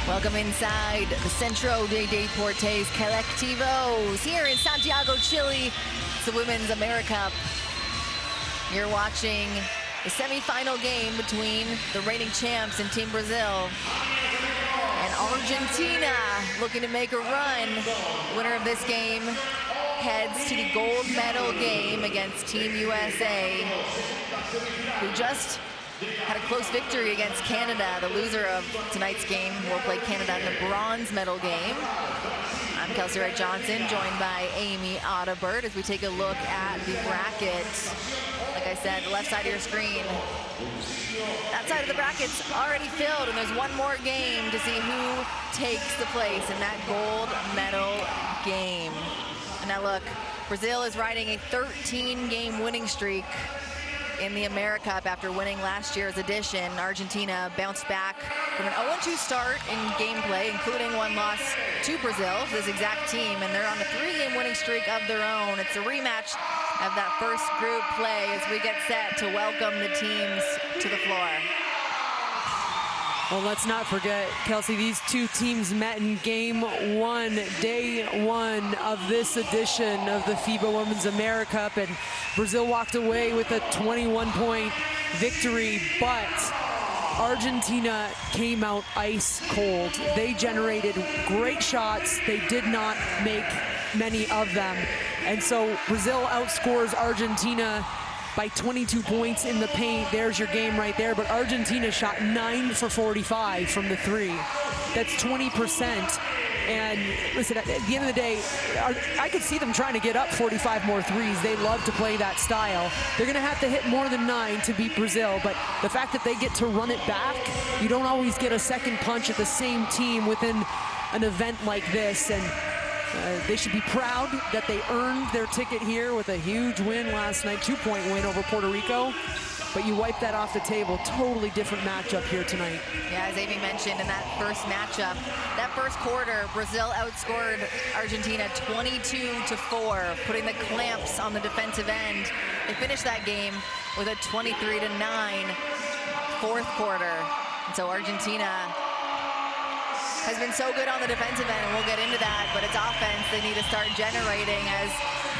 Welcome inside the Centro de Deportes Colectivos here in Santiago, Chile. It's the Women's AmeriCup. You're watching the semifinal game between the reigning champs and Team Brazil and Argentina, looking to make a run. The winner of this game heads to the gold medal game against Team USA, who just had a close victory against Canada. The loser of tonight's game will play Canada in the bronze medal game. I'm Kelsey Wright-Johnson, joined by Amy Audibert as we take a look at the bracket. Like I said, the left side of your screen, that side of the bracket's already filled, and there's one more game to see who takes the place in that gold medal game. And now look, Brazil is riding a 13-game winning streak in the AmeriCup after winning last year's edition. Argentina bounced back from an 0-2 start in gameplay, including one loss to Brazil, this exact team, and they're on a 3-game winning streak of their own. It's a rematch of that first group play as we get set to welcome the teams to the floor. Well, let's not forget, Kelsey, these two teams met in game one, day one of this edition of the FIBA Women's AmeriCup, and Brazil walked away with a 21-point victory, but Argentina came out ice cold. They generated great shots. They did not make many of them. And so Brazil outscores Argentina by 22 points in the paint. There's your game right there. But Argentina shot 9 for 45 from the three. That's 20%. And listen, at the end of the day, I could see them trying to get up 45 more threes. They love to play that style. They're going to have to hit more than 9 to beat Brazil. But the fact that they get to run it back, you don't always get a second punch at the same team within an event like this. And they should be proud that they earned their ticket here with a huge win last night, 2-point win over Puerto Rico. But you wipe that off the table. Totally different matchup here tonight. Yeah, as Amy mentioned, in that first matchup, that first quarter, Brazil outscored Argentina 22-4, putting the clamps on the defensive end. They finished that game with a 23-9 fourth quarter. And so Argentina has been so good on the defensive end, and we'll get into that, but it's offense they need to start generating as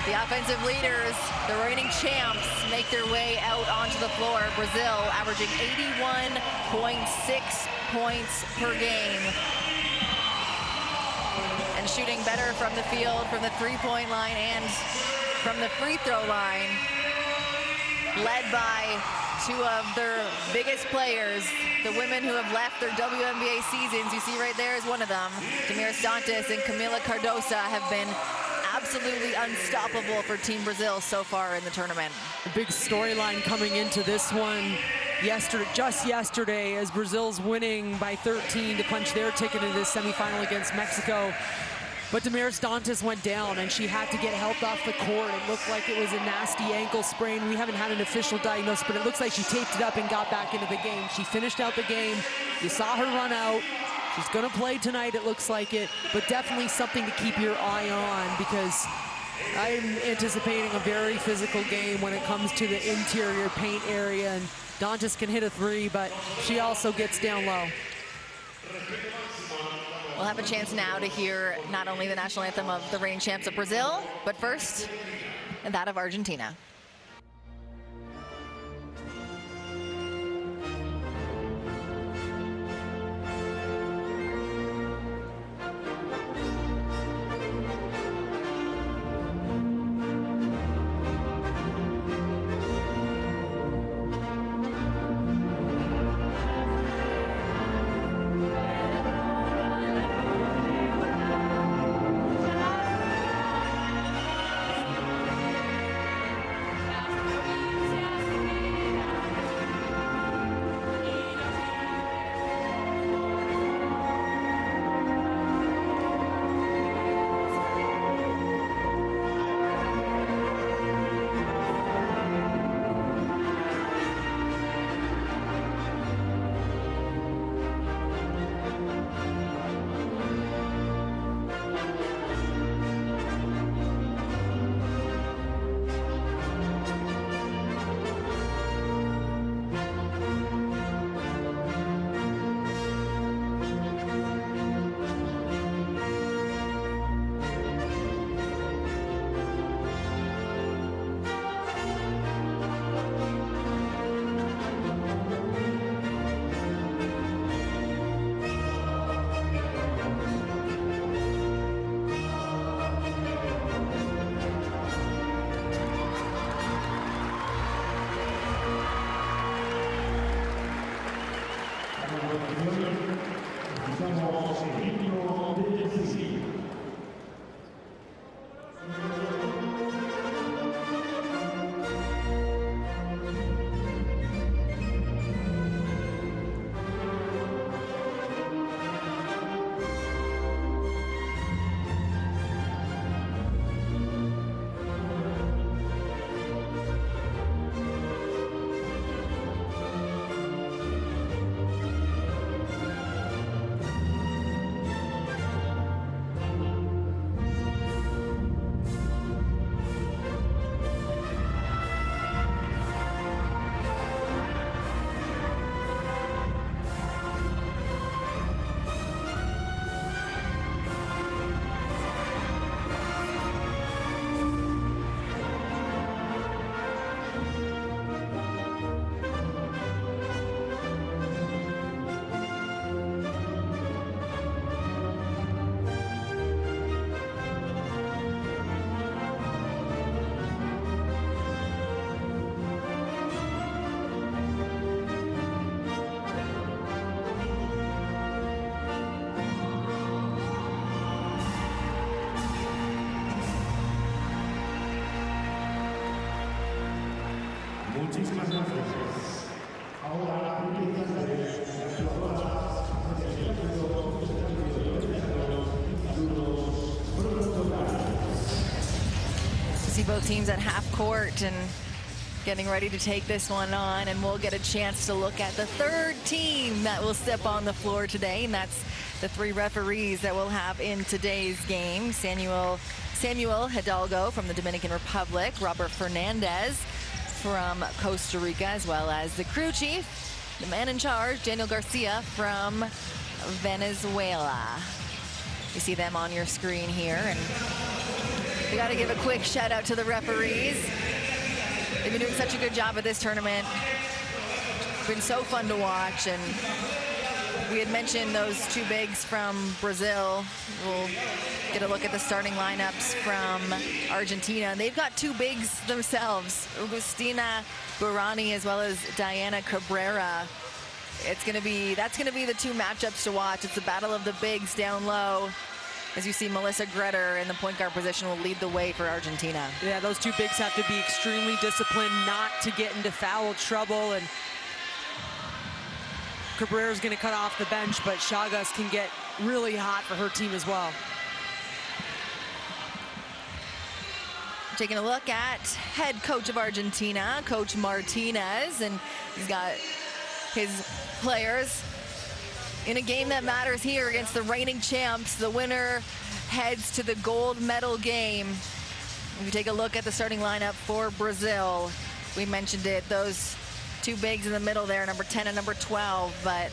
the offensive leaders, the reigning champs, make their way out onto the floor. Brazil averaging 81.6 points per game and shooting better from the field, from the three-point line and from the free throw line, led by two of their biggest players, the women who have left their WNBA seasons. You see right there is one of them. Damiris Dantas and Camila Cardosa have been absolutely unstoppable for Team Brazil so far in the tournament. A big storyline coming into this one just yesterday, as Brazil's winning by 13 to punch their ticket into this semifinal against Mexico. But Damiris Dantas went down, and she had to get helped off the court. It looked like it was a nasty ankle sprain. We haven't had an official diagnosis, but it looks like she taped it up and got back into the game. She finished out the game. You saw her run out. She's going to play tonight, it looks like it, but definitely something to keep your eye on, because I'm anticipating a very physical game when it comes to the interior paint area. And Dantas can hit a three, but she also gets down low. We'll have a chance now to hear not only the national anthem of the reigning champs of Brazil, but first, that of Argentina. Both teams at half court and getting ready to take this one on, and we'll get a chance to look at the third team that will step on the floor today, and that's the 3 referees that we'll have in today's game. Samuel Hidalgo from the Dominican Republic, Robert Fernandez from Costa Rica, as well as the crew chief, the man in charge, Daniel Garcia from Venezuela. You see them on your screen here, and we got to give a quick shout out to the referees. They've been doing such a good job at this tournament. It's been so fun to watch, and we had mentioned those 2 bigs from Brazil. We'll get a look at the starting lineups from Argentina. They've got 2 bigs themselves, Agustina Burani as well as Diana Cabrera. That's gonna be the 2 matchups to watch. It's the battle of the bigs down low. As you see, Melissa Greder in the point guard position will lead the way for Argentina. Yeah, those 2 bigs have to be extremely disciplined not to get into foul trouble, and Cabrera's going to cut off the bench, but Chagas can get really hot for her team as well. Taking a look at head coach of Argentina, Coach Martinez, and he's got his players in a game that matters here against the reigning champs. The winner heads to the gold medal game. If you take a look at the starting lineup for Brazil, we mentioned it, those 2 bigs in the middle there, number 10 and number 12, but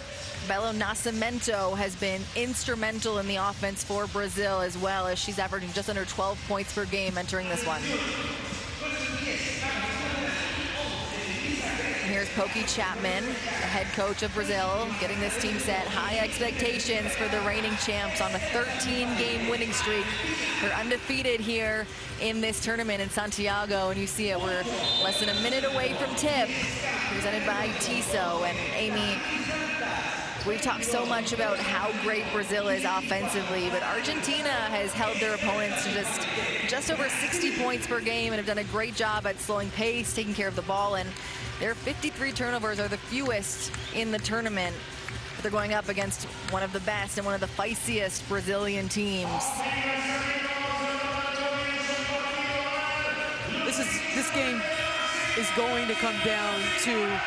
Belo Nascimento has been instrumental in the offense for Brazil, as well as she's averaging just under 12 points per game entering this one. Here's Pokey Chapman, the head coach of Brazil, getting this team set. High expectations for the reigning champs on a 13-game winning streak. They're undefeated here in this tournament in Santiago, and you see it, we're less than a minute away from tip, presented by Tissot. And Amy, we've talked so much about how great Brazil is offensively, but Argentina has held their opponents to just over 60 points per game and have done a great job at slowing pace, taking care of the ball, and their 53 turnovers are the fewest in the tournament. But they're going up against one of the best and one of the feistiest Brazilian teams. This game is going to come down to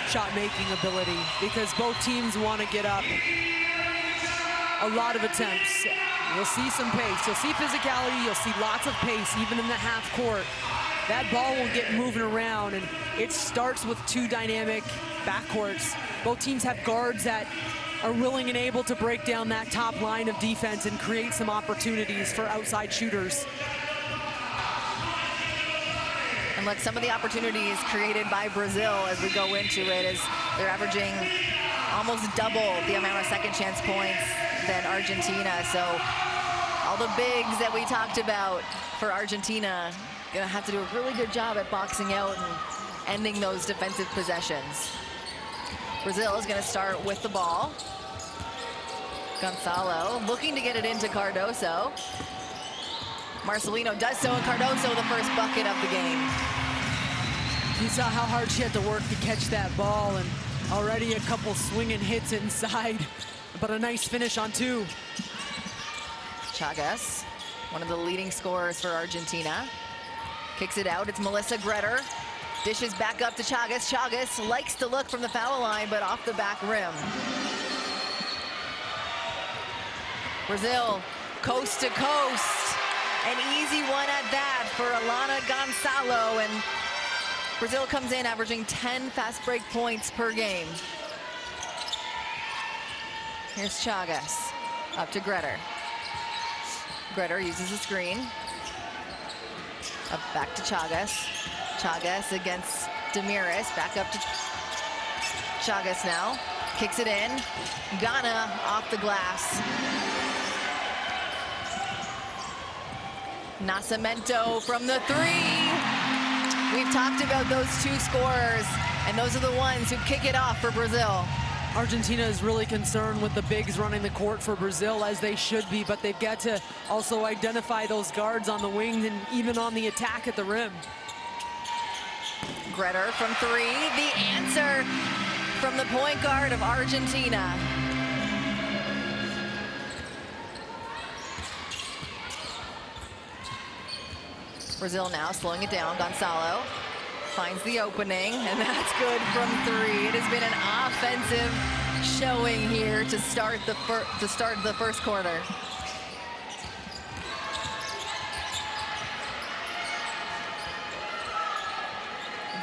shot-making ability, because both teams want to get up. A lot of attempts. You'll see some pace. You'll see physicality. You'll see lots of pace, even in the half court. That ball will get moving around, and it starts with 2 dynamic backcourts. Both teams have guards that are willing and able to break down that top line of defense and create some opportunities for outside shooters. And look, some of the opportunities created by Brazil as we go into it is they're averaging almost double the amount of second chance points than Argentina. So all the bigs that we talked about for Argentina gonna have to do a really good job at boxing out and ending those defensive possessions. Brazil is gonna start with the ball. Gonzalo looking to get it into Cardoso. Marcelino does so, and Cardoso the first bucket of the game. You saw how hard she had to work to catch that ball, and already a couple swinging hits inside, but a nice finish on 2. Chagas, one of the leading scorers for Argentina. Kicks it out, it's Melissa Greder. Dishes back up to Chagas. Chagas likes to look from the foul line, but off the back rim. Brazil, coast to coast. An easy one at that for Alana Gonzalo, and Brazil comes in averaging 10 fast break points per game. Here's Chagas, up to Greder. Greder uses a screen. Up back to Chagas. Chagas against Demiris. Back up to Chagas now. Kicks it in. Ghana off the glass. Nascimento from the 3. We've talked about those 2 scorers, and those are the ones who kick it off for Brazil. Argentina is really concerned with the bigs running the court for Brazil, as they should be, but they've got to also identify those guards on the wing and even on the attack at the rim. Greder from 3, the answer from the point guard of Argentina. Brazil now slowing it down. Gonzalo finds the opening, and that's good from 3. It has been an offensive showing here to start the first quarter.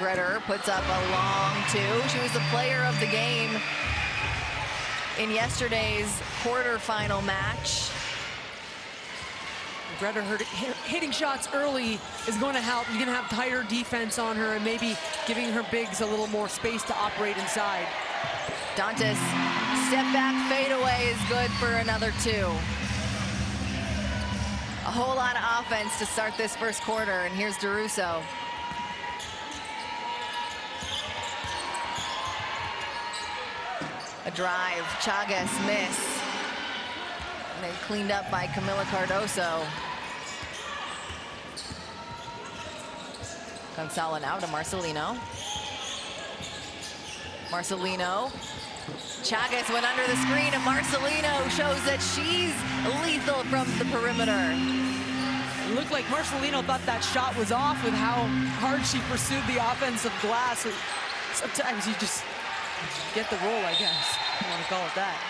Gretter puts up a long 2. She was the player of the game in yesterday's quarterfinal match. Gretter hitting shots early is going to help. You're going to have tighter defense on her and maybe giving her bigs a little more space to operate inside. Dantas, step back fadeaway is good for another 2. A whole lot of offense to start this first quarter, and here's DeRusso. A drive, Chagas miss. And then cleaned up by Camila Cardoso. Gonzalo now to Marcelino. Marcelino. Chagas went under the screen, and Marcelino shows that she's lethal from the perimeter. It looked like Marcelino thought that shot was off with how hard she pursued the offensive glass. Sometimes you just get the roll, I guess. I want to call it that.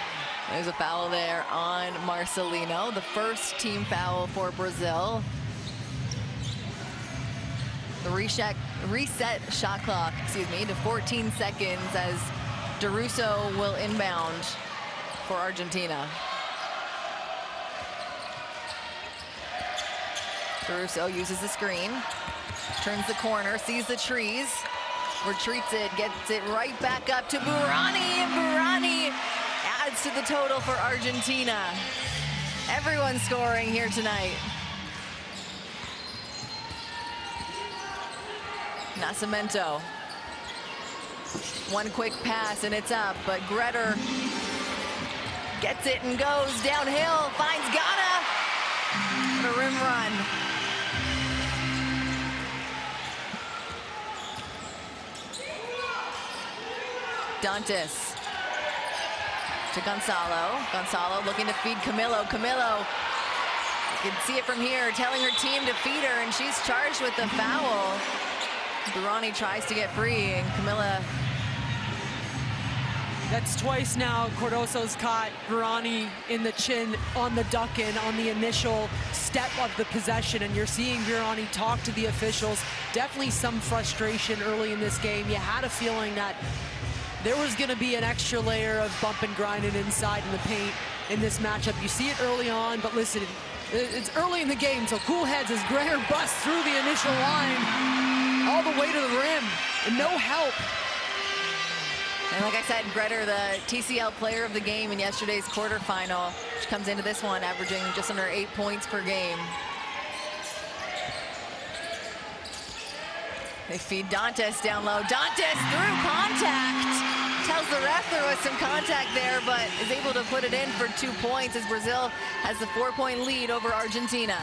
There's a foul there on Marcelino, the first team foul for Brazil. The reset shot clock, to 14 seconds as DeRusso will inbound for Argentina. DeRusso uses the screen, turns the corner, sees the trees, retreats it, gets it right back up to Burani, and Burani adds to the total for Argentina. Everyone's scoring here tonight. Nascimento. One quick pass and it's up, but Gretter gets it and goes downhill, finds Ghana. What a rim run. Dantas to Gonzalo. Gonzalo looking to feed Camilo. Camilo, you can see it from here, telling her team to feed her, and she's charged with the foul. Burani tries to get free, and Camila. That's twice now Cardoso's caught Burani in the chin on the duck-in on the initial step of the possession, and you're seeing Burani talk to the officials. Definitely some frustration early in this game. You had a feeling that there was going to be an extra layer of bump and grinding inside in the paint in this matchup. You see it early on, but listen, it's early in the game, so cool heads as Gretter busts through the initial line all the way to the rim, and no help. And like I said, Gretter, the TCL player of the game in yesterday's quarterfinal. She comes into this one averaging just under 8 points per game. They feed Dantas down low. Dantas through contact. Tells the ref there was some contact there, but is able to put it in for 2 points as Brazil has the 4-point lead over Argentina.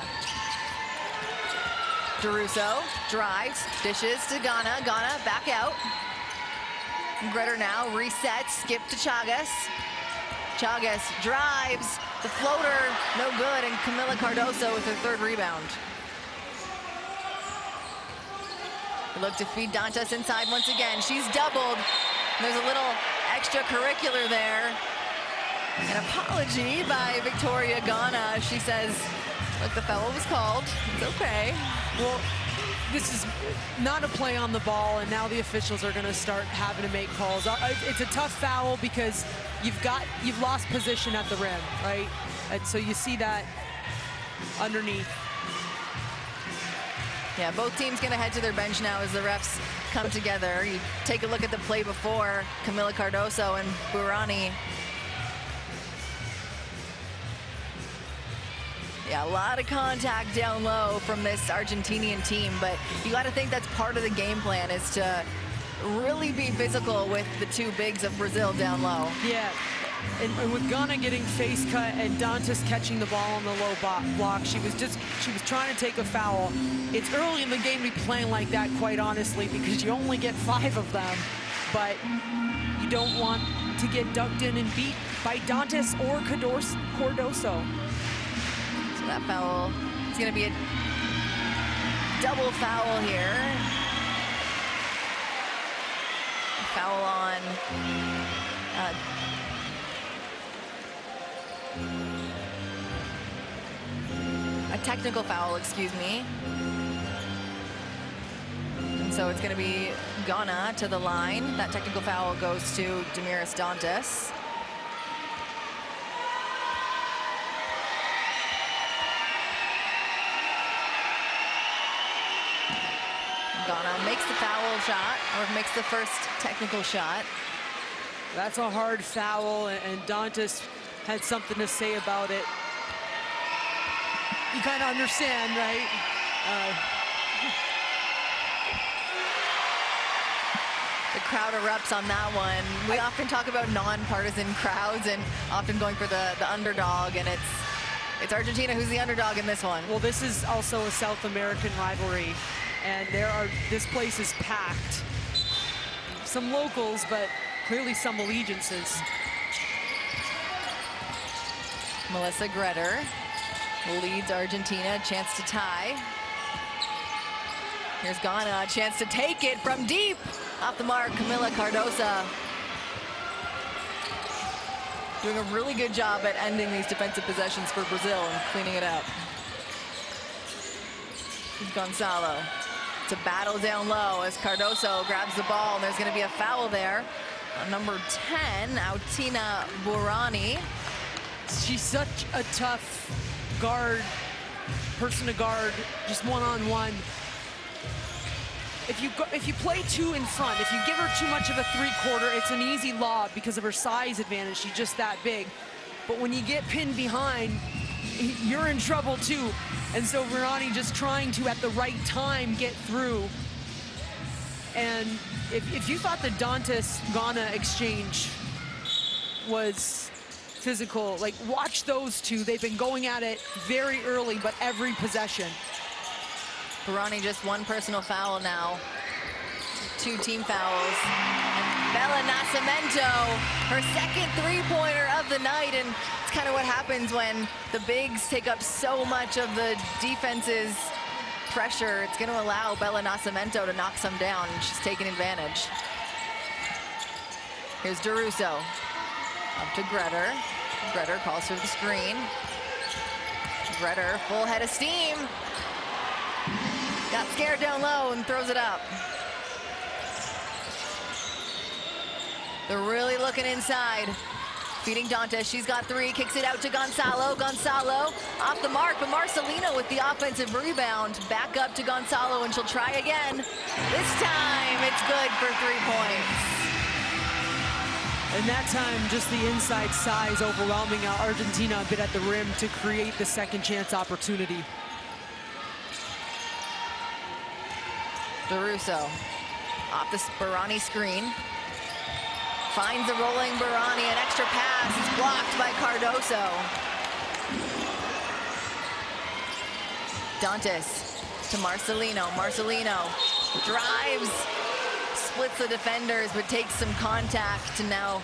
DeRusso drives, dishes to Ghana. Ghana back out. Gretter now resets, skip to Chagas. Chagas drives, the floater, no good, and Camila Cardoso with her 3rd rebound. Look to feed Dantas inside once again. She's doubled. There's a little extracurricular there. An apology by Victoria Ghana. She says, look, the foul was called. It's okay. Well, this is not a play on the ball, and now the officials are going to start having to make calls. It's a tough foul because you've lost position at the rim, right? And so you see that underneath. Yeah, both teams going to head to their bench now as the refs come together. You take a look at the play before, Camila Cardoso and Burani. Yeah, a lot of contact down low from this Argentinian team, but you got to think that's part of the game plan, is to really be physical with the 2 bigs of Brazil down low. Yeah, and with Ghana getting face cut and Dantas catching the ball on the low block, she was trying to take a foul. It's early in the game to be playing like that, quite honestly, because you only get 5 of them, but you don't want to get ducked in and beat by Dantas or Cardoso. That foul is going to be double foul here. Foul on a technical foul, excuse me. And so it's going to be Ghana to the line. That technical foul goes to Damiris Dantas. Ghana makes the foul shot, or makes the first technical shot. That's a hard foul, and Dantas had something to say about it. You kind of understand, right? The crowd erupts on that one. We often talk about nonpartisan crowds and often going for the underdog, and it's Argentina who's the underdog in this one. Well, this is also a South American rivalry, and this place is packed. Some locals, but clearly some allegiances. Melissa Gretter leads Argentina, a chance to tie. Here's Ghana, a chance to take it from deep. Off the mark, Camila Cardoso. Doing a really good job at ending these defensive possessions for Brazil and cleaning it up. Here's Gonzalo. It's a battle down low as Cardoso grabs the ball, and there's going to be a foul there on number 10, Autina Burani. She's such a tough guard, person to guard, just one-on-one. If you play two in front, if you give her too much of a three-quarter, it's an easy lob because of her size advantage. She's just that big. But when you get pinned behind, you're in trouble too. And so Burani just trying to, at the right time, get through. And if you thought the Dantas-Ghana exchange was physical, like, watch those two. They've been going at it very early, but every possession. Burani just one personal foul now. 2 team fouls. And Bella Nascimento, her second three-pointer of the night, and it's kind of what happens when the bigs take up so much of the defense's pressure. It's going to allow Bella Nascimento to knock some down, and she's taking advantage. Here's DeRusso. Up to Gretter. Gretter calls for the screen. Gretter, full head of steam. Got scared down low and throws it up. They're really looking inside. Feeding Dantas, she's got 3, kicks it out to Gonzalo. Gonzalo off the mark, but Marcelino with the offensive rebound. Back up to Gonzalo, and she'll try again. This time, it's good for 3 points. And that time, just the inside size overwhelming Argentina a bit at the rim to create the second chance opportunity. DeRusso off the Burani screen. Finds the rolling Burani, an extra pass is blocked by Cardoso. Dantas to Marcelino. Marcelino drives, splits the defenders, but takes some contact. And now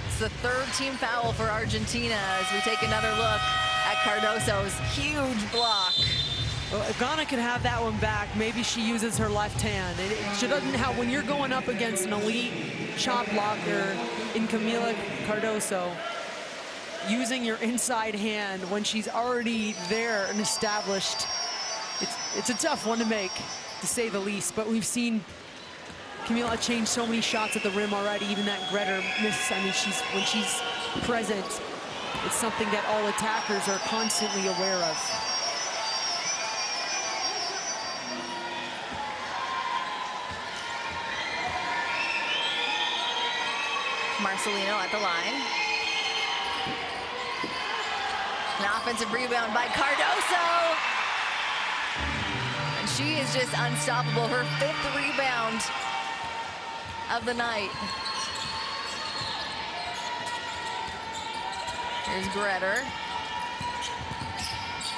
it's the 3rd team foul for Argentina as we take another look at Cardoso's huge block. Well, if Ghana can have that one back, maybe she uses her left hand. She doesn't have, when you're going up against an elite shot blocker in Camila Cardoso, using your inside hand when she's already there and established, it's a tough one to make, to say the least. But we've seen Camila change so many shots at the rim already, even that Gretter miss. I mean, when she's present, it's something that all attackers are constantly aware of. Marcelino at the line. An offensive rebound by Cardoso. And she is just unstoppable. Her 5th rebound of the night. Here's Gretter.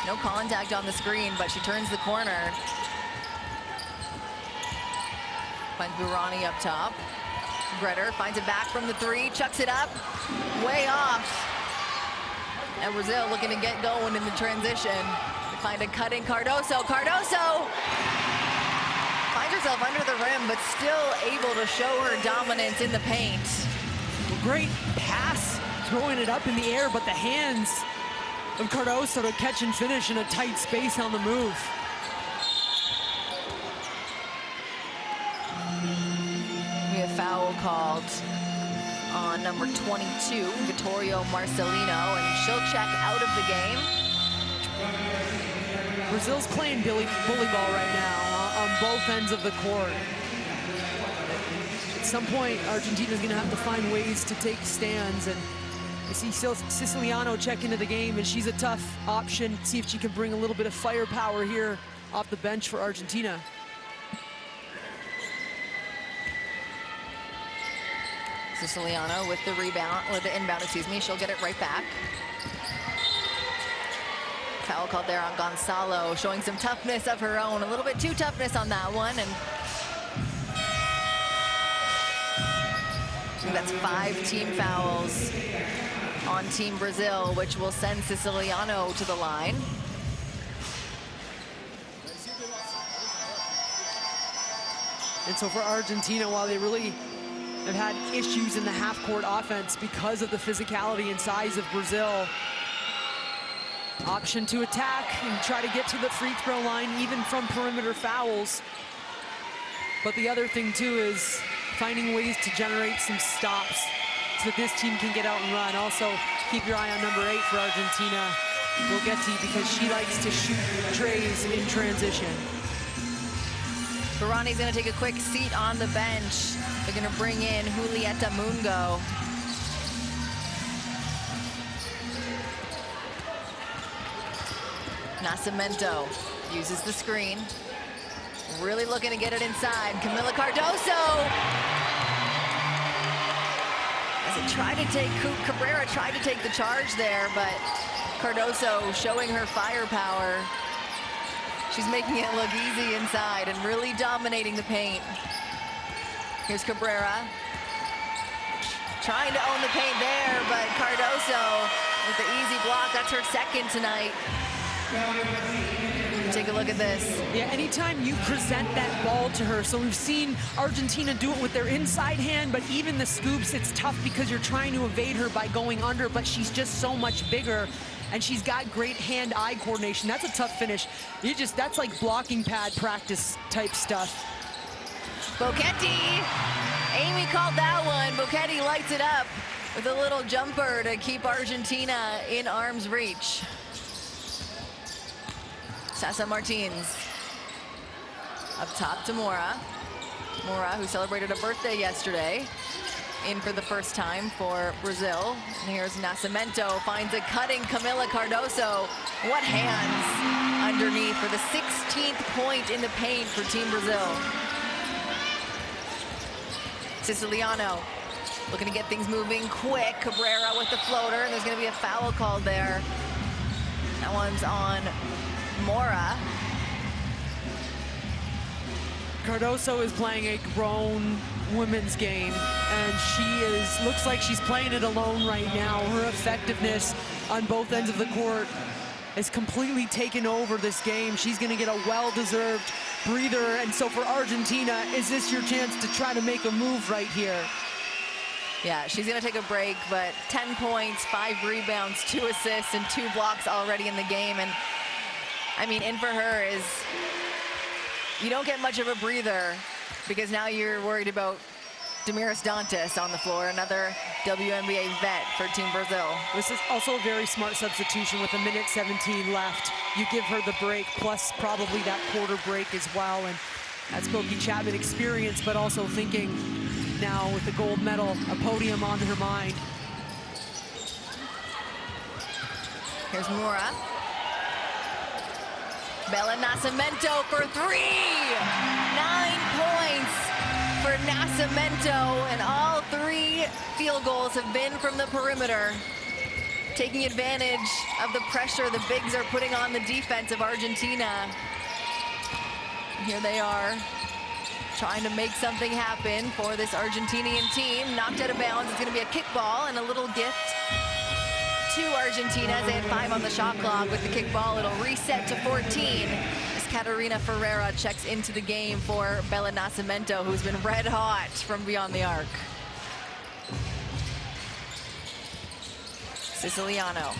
No contact on the screen, but she turns the corner. Finds Burani up top. Gretter finds it back from the 3, chucks it up, way off. And Brazil looking to get going in the transition. They find a cutting Cardoso. Cardoso Finds herself under the rim, but still able to show her dominance in the paint. Well, great pass, throwing it up in the air, but the hands of Cardoso to catch and finish in a tight space on the move. We have foul called on number 22, Vittorio Marcelino, and she'll check out of the game. Brazil's playing bully ball right now on both ends of the court. At some point, Argentina's gonna have to find ways to take stands, and I see Siciliano check into the game, and she's a tough option. See if she can bring a little bit of firepower here off the bench for Argentina. Siciliano with the rebound, or the inbound, excuse me. She'll get it right back. Foul called there on Gonzalo, showing some toughness of her own. A little bit too toughness on that one, and I think that's 5 team fouls on Team Brazil, which will send Siciliano to the line. And so for Argentina, while they really have had issues in the half-court offense because of the physicality and size of Brazil, option to attack and try to get to the free throw line, even from perimeter fouls. But the other thing, too, is finding ways to generate some stops so that this team can get out and run. Also, keep your eye on number 8 for Argentina, Bogetti, because she likes to shoot trays in transition. Barani's gonna take a quick seat on the bench. They're gonna bring in Julieta Mungo. Nascimento uses the screen. Really looking to get it inside. Camila Cardoso. As it tried to take, Cabrera tried to take the charge there, but Cardoso showing her firepower. She's making it look easy inside and really dominating the paint. Here's Cabrera. Trying to own the paint there, but Cardoso with the easy block. That's her second tonight. Take a look at this. Yeah, anytime you present that ball to her, so we've seen Argentina do it with their inside hand, but even the scoops, it's tough because you're trying to evade her by going under, but she's just so much bigger, and she's got great hand-eye coordination. That's a tough finish. That's like blocking pad practice type stuff. Bogetti, Amy called that one. Bogetti lights it up with a little jumper to keep Argentina in arm's reach. Sasa Martins up top to Mora. Mora, who celebrated a birthday yesterday, in for the first time for Brazil. And here's Nascimento, finds a cutting Camila Cardoso. What hands underneath for the 16th point in the paint for Team Brazil. Siciliano looking to get things moving quick. Cabrera with the floater, and there's going to be a foul called there. That one's on Mora. Cardoso is playing a grown women's game, and she looks like she's playing it alone right now. Her effectiveness on both ends of the court has completely taken over this game. She's going to get a well-deserved breather, and so for Argentina, is this your chance to try to make a move right here? Yeah, she's going to take a break, but 10 points, 5 rebounds, 2 assists, and 2 blocks already in the game. And I mean, in for her is, you don't get much of a breather because now you're worried about Damiris Dantas on the floor, another WNBA vet for Team Brazil. This is also a very smart substitution with 1:17 left. You give her the break, plus probably that quarter break as well. And that's Koki Chapman experience, but also thinking now with the gold medal, a podium on her mind. Here's Mora. Bella Nascimento for 3. 9 points for Nascimento, and all 3 field goals have been from the perimeter, taking advantage of the pressure the bigs are putting on the defense of Argentina. Here they are trying to make something happen for this Argentinian team. Knocked out of bounds. It's going to be a kickball and a little gift to Argentina as they had 5 on the shot clock. With the kickball, it'll reset to 14. Catarina Ferreira checks into the game for Bella Nascimento, who's been red hot from beyond the arc. Siciliano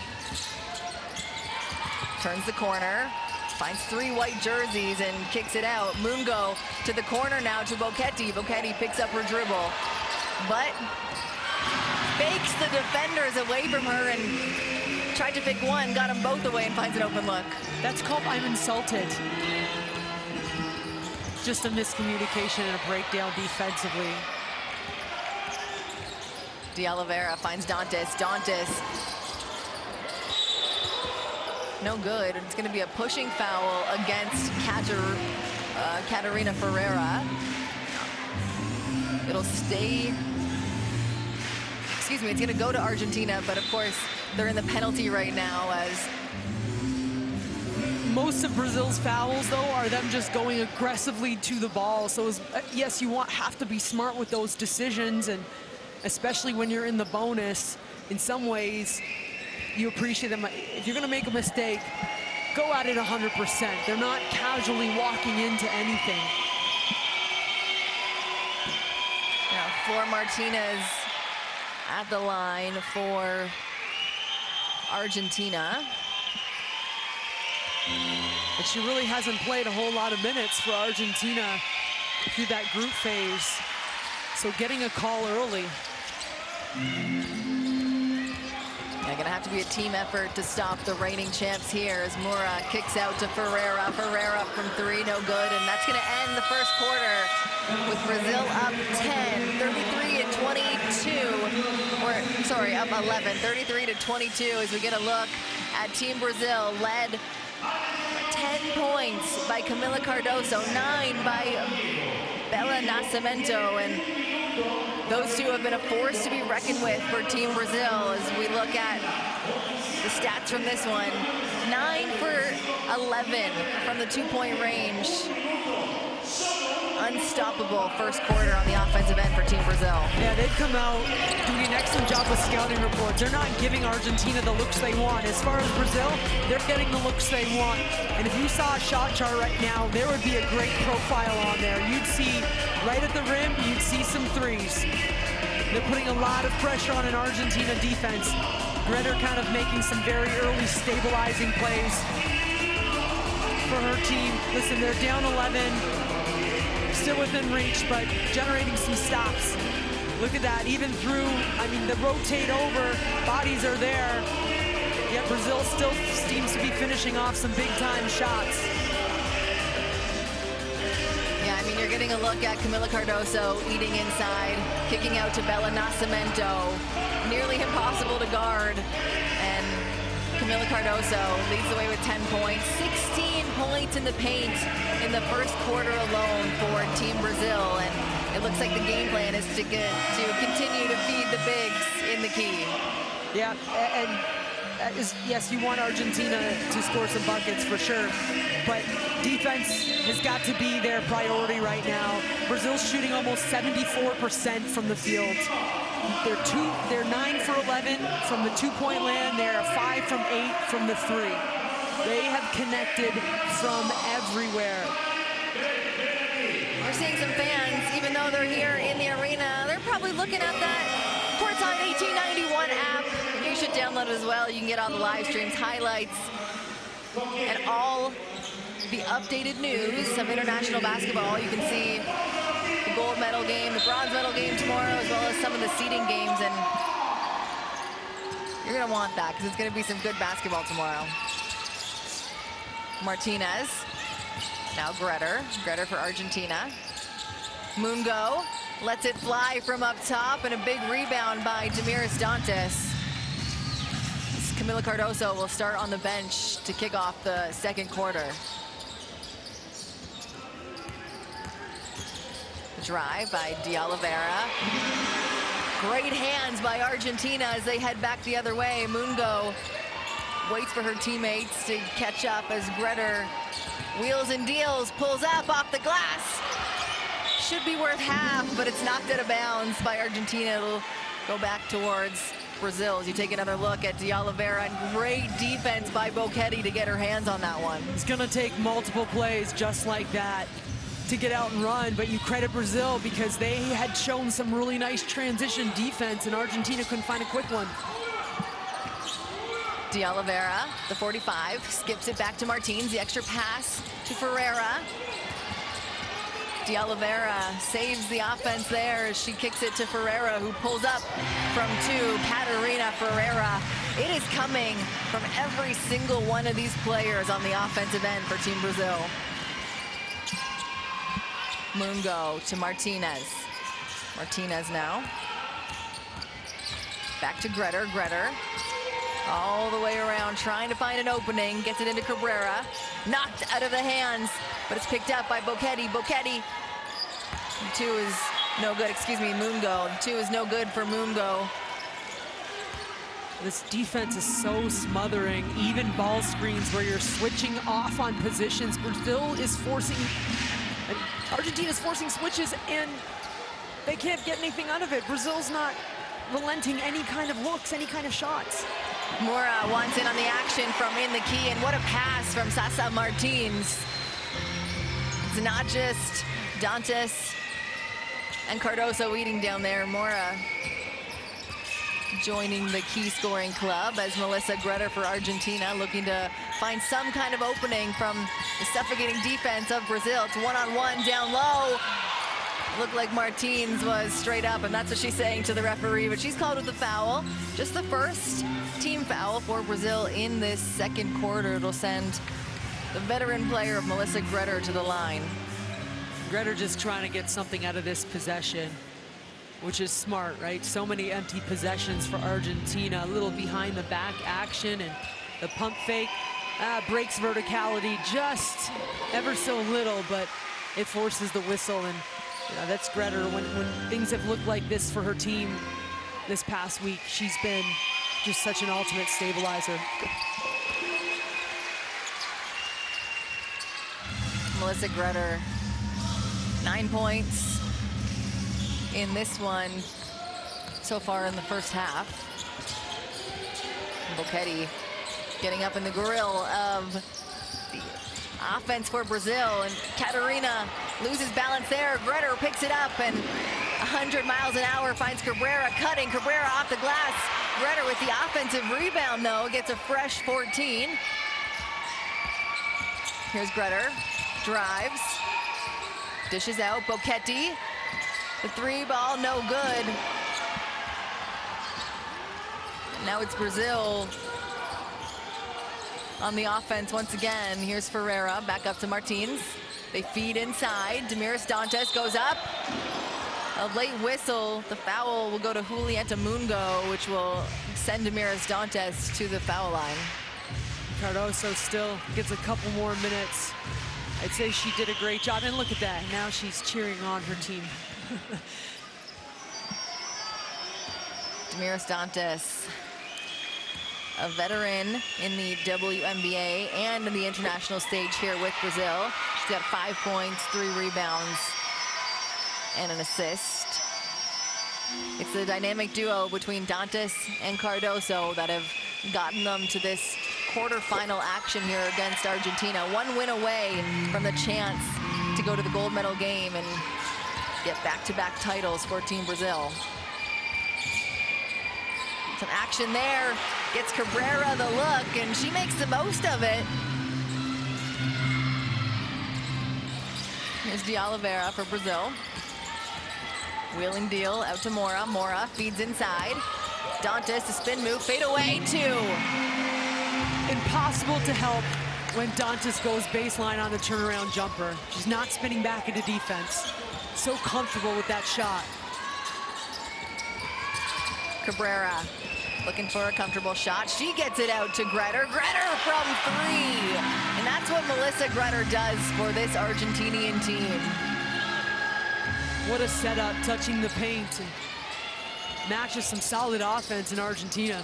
turns the corner, finds 3 white jerseys and kicks it out. Mungo to the corner now to Bocchetti. Bocchetti picks up her dribble, but fakes the defenders away from her and tried to pick one, got them both away and finds an open look. That's called I'm insulted. Just a miscommunication and a breakdown defensively. De Oliveira finds Dantas. Dantas, no good. It's going to be a pushing foul against Catarina Ferreira. It'll stay. Excuse me, it's going to go to Argentina, but of course they're in the penalty right now, as most of Brazil's fouls, though, are them just going aggressively to the ball. So yes, you have to be smart with those decisions, and especially when you're in the bonus. In some ways, you appreciate them. If you're going to make a mistake, go at it 100%. They're not casually walking into anything. Now, Flor Martinez at the line for Argentina. But she really hasn't played a whole lot of minutes for Argentina through that group phase. So getting a call early. Yeah, gonna have to be a team effort to stop the reigning champs here as Moura kicks out to Ferreira. Ferreira from 3, no good, and that's gonna end the first quarter with Brazil up 10, 33-22, or sorry, up 11, 33-22 as we get a look at Team Brazil, led 10 points by Camila Cardoso, 9 by Bella Nascimento, and those two have been a force to be reckoned with for Team Brazil as we look at the stats from this one. 9 for 11 from the 2-point range. Unstoppable first quarter on the offensive end for Team Brazil. Yeah, they've come out doing an excellent job with scouting reports. They're not giving Argentina the looks they want. As far as Brazil, they're getting the looks they want. And if you saw a shot chart right now, there would be a great profile on there. You'd see right at the rim, you'd see some threes. They're putting a lot of pressure on an Argentina defense. Greta kind of making some very early stabilizing plays for her team. Listen, they're down 11. Still within reach, but generating some stops. Look at that, even through, I mean, the rotate over, bodies are there, yet Brazil still seems to be finishing off some big-time shots. Yeah, I mean, you're getting a look at Camila Cardoso eating inside, kicking out to Bella Nascimento. Nearly impossible to guard, and Camila Cardoso leads the way with 10 points, 16 points in the paint in the first quarter alone for Team Brazil, and it looks like the game plan is to continue to feed the bigs in the key. Yeah, and yes, you want Argentina to score some buckets for sure, but defense has got to be their priority right now. Brazil's shooting almost 74% from the field. They're 9 for 11 from the 2-point land. They're 5 from 8 from the 3. They have connected from everywhere. We're seeing some fans, even though they're here in the arena, they're probably looking at that Courtside 1891 app. You should download it as well. You can get all the live streams, highlights, and all the updated news of international basketball. You can see the gold medal game, the bronze medal game tomorrow, as well as some of the seeding games, and you're gonna want that because it's gonna be some good basketball tomorrow. Martinez, now Greta for Argentina. Mungo lets it fly from up top, and a big rebound by Damiris Dantas. Camila Cardoso will start on the bench to kick off the second quarter. Drive by De Oliveira. Great hands by Argentina as they head back the other way. Mungo waits for her teammates to catch up as Greta wheels and deals, pulls up off the glass. Should be worth half, but it's knocked out of bounds by Argentina. It'll go back towards Brazil. As you take another look at De Oliveira, and great defense by Boquete to get her hands on that one. It's gonna take multiple plays just like that to get out and run, but you credit Brazil because they had shown some really nice transition defense, and Argentina couldn't find a quick one. De Oliveira, the 45, skips it back to Martins, the extra pass to Ferreira. De Oliveira saves the offense there as she kicks it to Ferreira, who pulls up from 2. Catarina Ferreira. It is coming from every single one of these players on the offensive end for Team Brazil. Mungo to Martinez. Martinez now. Back to Gretter. Gretter all the way around, trying to find an opening. Gets it into Cabrera. Knocked out of the hands, but it's picked up by Boquete. Boquete. 2 is no good, excuse me, Mungo. 2 is no good for Mungo. This defense is so smothering. Even ball screens where you're switching off on positions. Brazil is forcing, Argentina's forcing switches, and they can't get anything out of it. Brazil's not relenting any kind of looks, any kind of shots. Mora wants in on the action from in the key, and what a pass from Sasa Martins. It's not just Dantas and Cardoso eating down there. Mora joining the key scoring club as Melissa Gretter for Argentina, looking to find some kind of opening from the suffocating defense of Brazil. It's one-on-one down low. Looked like Martins was straight up, and that's what she's saying to the referee, but she's called with the foul. Just the first team foul for Brazil in this second quarter. It'll send the veteran player of Melissa Gretter to the line. Gretter just trying to get something out of this possession, which is smart, right? So many empty possessions for Argentina. A little behind the back action, and the pump fake breaks verticality just ever so little, but it forces the whistle. And that's Gretter. When things have looked like this for her team this past week, she's been just such an ultimate stabilizer. Melissa Gretter, 9 points in this one so far in the first half. Boquete getting up in the grill of the offense for Brazil, and Catarina loses balance there. Gretter picks it up, and 100 miles an hour finds Cabrera cutting. Cabrera off the glass. Gretter with the offensive rebound, though, gets a fresh 14. Here's Gretter, drives, dishes out. Boquete, the 3 ball, no good. Now it's Brazil on the offense once again. Here's Ferreira, back up to Martins. They feed inside. Damiris Dantas goes up. A late whistle. The foul will go to Julieta Mungo, which will send Damiris Dantas to the foul line. Cardoso still gets a couple more minutes. I'd say she did a great job, and look at that. Now she's cheering on her team. Damiris Dantas, a veteran in the WNBA and in the international stage here with Brazil. She's got 5 points, 3 rebounds, and an assist. It's the dynamic duo between Dantas and Cardoso that have gotten them to this quarterfinal action here against Argentina. 1 win away from the chance to go to the gold medal game and get back-to-back titles for Team Brazil. Some action there, gets Cabrera the look, and she makes the most of it. Here's De Oliveira for Brazil. Wheeling deal out to Mora. Mora feeds inside. Dantas, a spin move, fade away, 2. Impossible to help when Dantas goes baseline on the turnaround jumper. She's not spinning back into defense. So comfortable with that shot. Cabrera looking for a comfortable shot. She gets it out to Gretter. Gretter from 3. And that's what Melissa Gretter does for this Argentinian team. What a setup, touching the paint, and matches some solid offense in Argentina.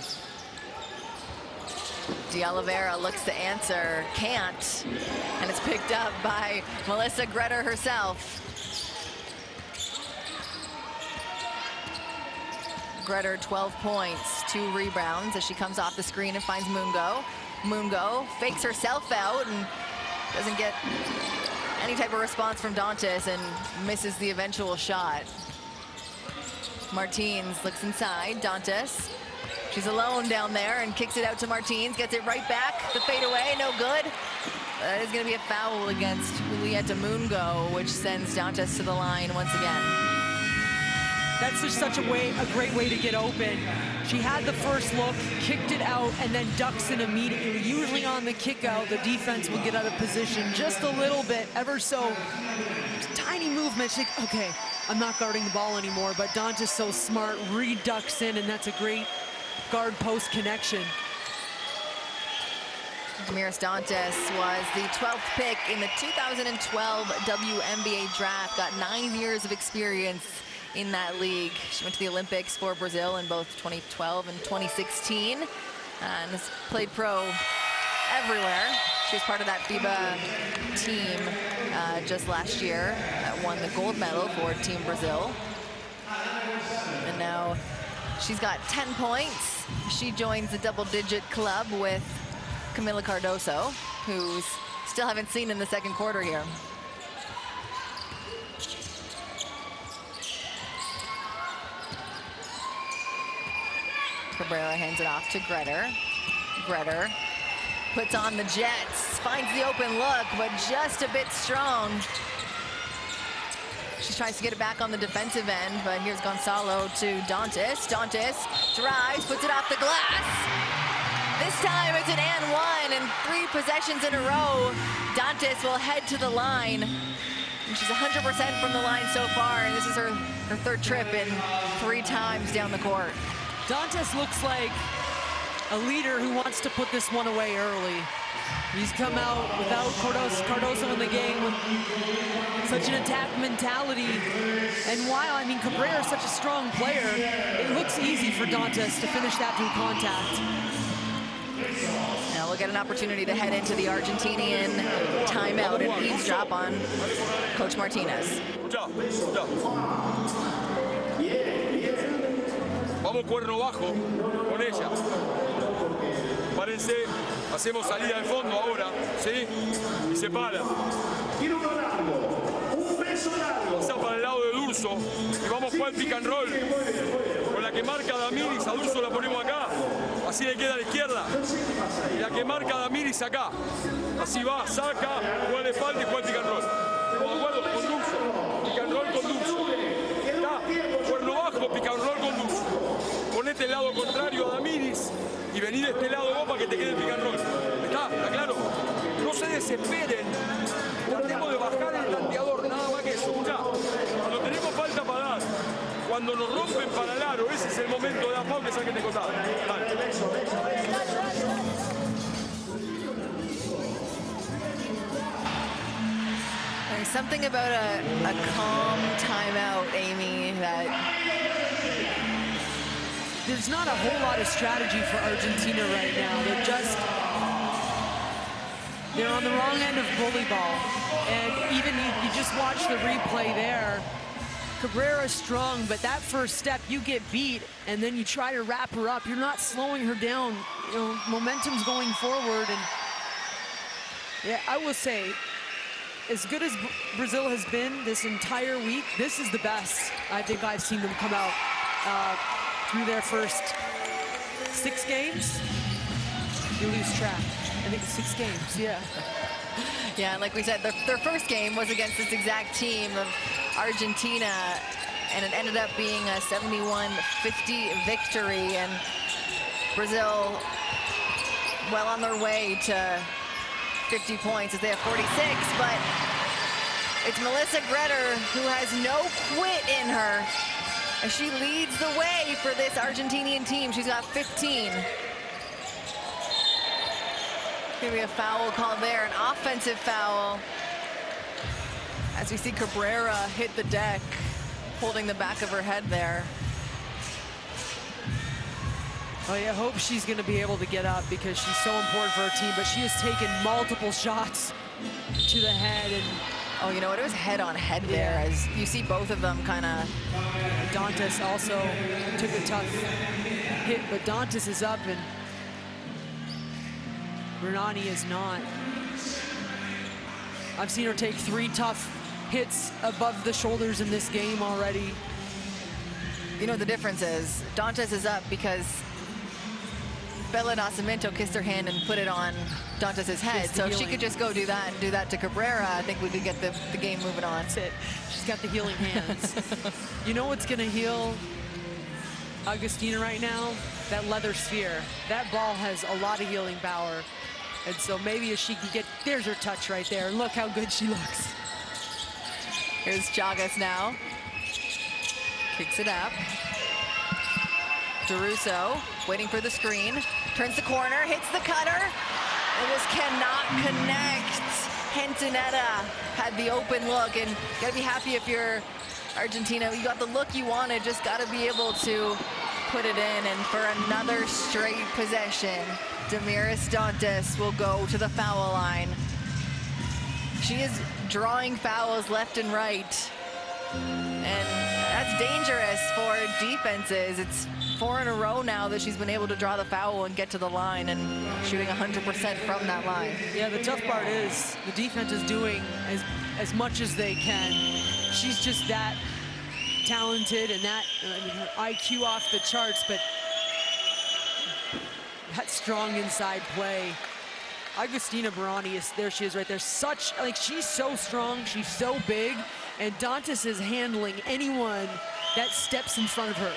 De Oliveira looks to answer, can't, and it's picked up by Melissa Gretter herself. Gretter, 12 points, 2 rebounds as she comes off the screen and finds Mungo. Mungo fakes herself out and doesn't get any type of response from Dantas and misses the eventual shot. Martins looks inside. Dantas, she's alone down there and kicks it out to Martins. Gets it right back. The fadeaway, no good. That is going to be a foul against Julieta Mungo, which sends Dantas to the line once again. That's just such a great way to get open. She had the first look, kicked it out, and then ducks in immediately. Usually on the kick out, the defense will get out of position just a little bit, ever so tiny movement. She's like, okay, I'm not guarding the ball anymore, but Dantas so smart, reducks in, and that's a great guard post connection. Damiris Dantas was the 12th pick in the 2012 WNBA draft, got 9 years of experience in that league. She went to the Olympics for Brazil in both 2012 and 2016 and has played pro everywhere. She was part of that FIBA team just last year that won the gold medal for Team Brazil. And now she's got 10 points. She joins the double-digit club with Camila Cardoso, who's still haven't seen in the second quarter here. Cabrera hands it off to Gretter. Gretter puts on the Jets, finds the open look, but just a bit strong. She tries to get it back on the defensive end, but here's Gonzalo to Dantas. Dantas drives, puts it off the glass. This time it's an and one, and 3 possessions in a row. Dantas will head to the line. And she's 100% from the line so far, and this is her 3rd trip in 3 times down the court. Dantas looks like a leader who wants to put this one away early. He's come out without Cardoso in the game with such an attack mentality. And while, I mean, Cabrera is such a strong player, it looks easy for Dantas to finish that through contact. Now we'll get an opportunity to head into the Argentinian timeout and eavesdrop on Coach Martinez. Vamos cuerno bajo con ella. Párense, hacemos salida de fondo ahora, ¿sí? Y se para. Pasa para el lado de Durso y vamos a jugar pick and roll. Con la que marca Damiris, a Durso la ponemos acá. Así le queda a la izquierda. Y la que marca Damiris acá. Así va, saca, juega de falta y juega pick and roll. ¿Estamos de acuerdo? Con Durso. Pick and roll con Durso. Está, cuerno bajo, pick and roll con Durso. Ponete el lado contrario a Damiris y vení de este lado vos para que te quede el pick and roll. ¿Está claro? No se desesperen. Tratemos de bajar el tanteador, nada más que eso. Escuchá, cuando tenemos falta para dar, cuando nos rompen para el aro, ese es el momento de la foul que saquen de costado. There's something about a calm timeout, Amy, that there's not a whole lot of strategy for Argentina right now. They're on the wrong end of bully ball. And even you just watch the replay there. Cabrera's strong, but that first step, you get beat, and then you try to wrap her up. You're not slowing her down. You know, momentum's going forward. And yeah, I will say, as good as Brazil has been this entire week, this is the best I think I've seen them come out through their first 6 games. You lose track. I think 6 games, yeah. Yeah, like we said, their first game was against this exact team of Argentina, and it ended up being a 71-50 victory, and Brazil well on their way to 50 points as they have 46, but it's Melissa Gretter who has no quit in her, as she leads the way for this Argentinian team. She's got 15. Gonna be a foul called there, an offensive foul, as we see Cabrera hit the deck, holding the back of her head there. Oh yeah, I hope she's gonna be able to get up because she's so important for her team, but she has taken multiple shots to the head, and Oh, you know what? It was head on head there, as you see both of them kind of. Dantas also took a tough hit, but Dantas is up and Bernani is not. I've seen her take 3 tough hits above the shoulders in this game already. You know what the difference is? Dantas is up because Bella Nascimento kissed her hand and put it on Dantas' head. So if she could just go do that and do that to Cabrera, I think we could get the game moving on. That's it. She's got the healing hands. You know what's going to heal Agustina right now? That leather sphere. That ball has a lot of healing power. And so maybe if she can get, there's her touch right there. Look how good she looks. Here's Chagas now. Kicks it up. DeRusso waiting for the screen. Turns the corner, hits the cutter. It just cannot connect. Hentonetta had the open look, and you gotta be happy if you're Argentina. You got the look you wanted, just gotta be able to put it in. And for another straight possession, Damiris Dantas will go to the foul line. She is drawing fouls left and right, and that's dangerous for defenses. It's 4 in a row now that she's been able to draw the foul and get to the line and shooting 100% from that line. Yeah, the tough part is the defense is doing as much as they can. She's just that talented and that, I mean, her IQ off the charts, but that strong inside play. Agustina Bernani is, there she is right there. Such, like, she's so strong, she's so big, and Dantas is handling anyone that steps in front of her.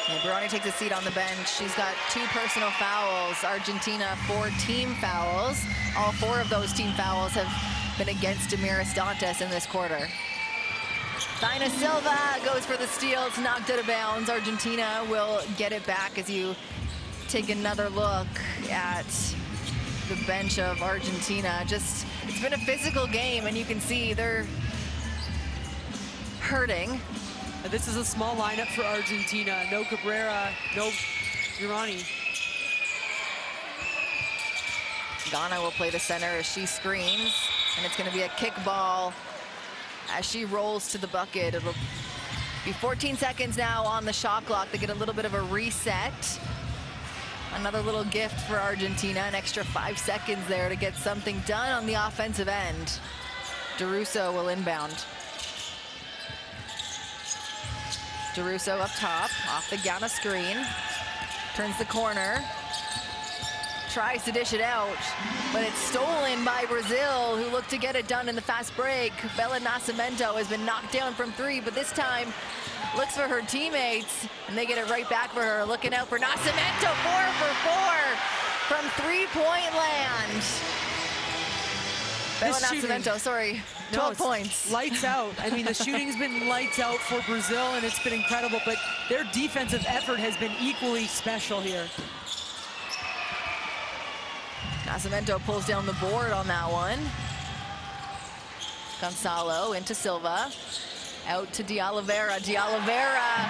Yeah, Bernani takes a seat on the bench. She's got 2 personal fouls. Argentina 4 team fouls. All 4 of those team fouls have been against Damiris Dantas in this quarter. Dinah Silva goes for the steal. It's knocked out of bounds. Argentina will get it back as you take another look at the bench of Argentina. Just, it's been a physical game, and you can see they're hurting. This is a small lineup for Argentina. No Cabrera, no Urani. Ghana will play the center as she screens, and it's going to be a kick ball as she rolls to the bucket. It'll be 14 seconds now on the shot clock to get a little bit of a reset. Another little gift for Argentina, an extra 5 seconds there to get something done on the offensive end. DeRusso will inbound. DeRusso up top, off the Ghana screen. Turns the corner. Tries to dish it out, but it's stolen by Brazil, who look to get it done in the fast break. Bella Nascimento has been knocked down from 3, but this time looks for her teammates, and they get it right back for her. Looking out for Nascimento, 4 for 4 from 3-point land. Bella Nascimento, sorry, 12 points. Lights out. I mean, the shooting's been lights out for Brazil, and it's been incredible, but their defensive effort has been equally special here. Nascimento pulls down the board on that one. Gonzalo into Silva. Out to De Oliveira. De Oliveira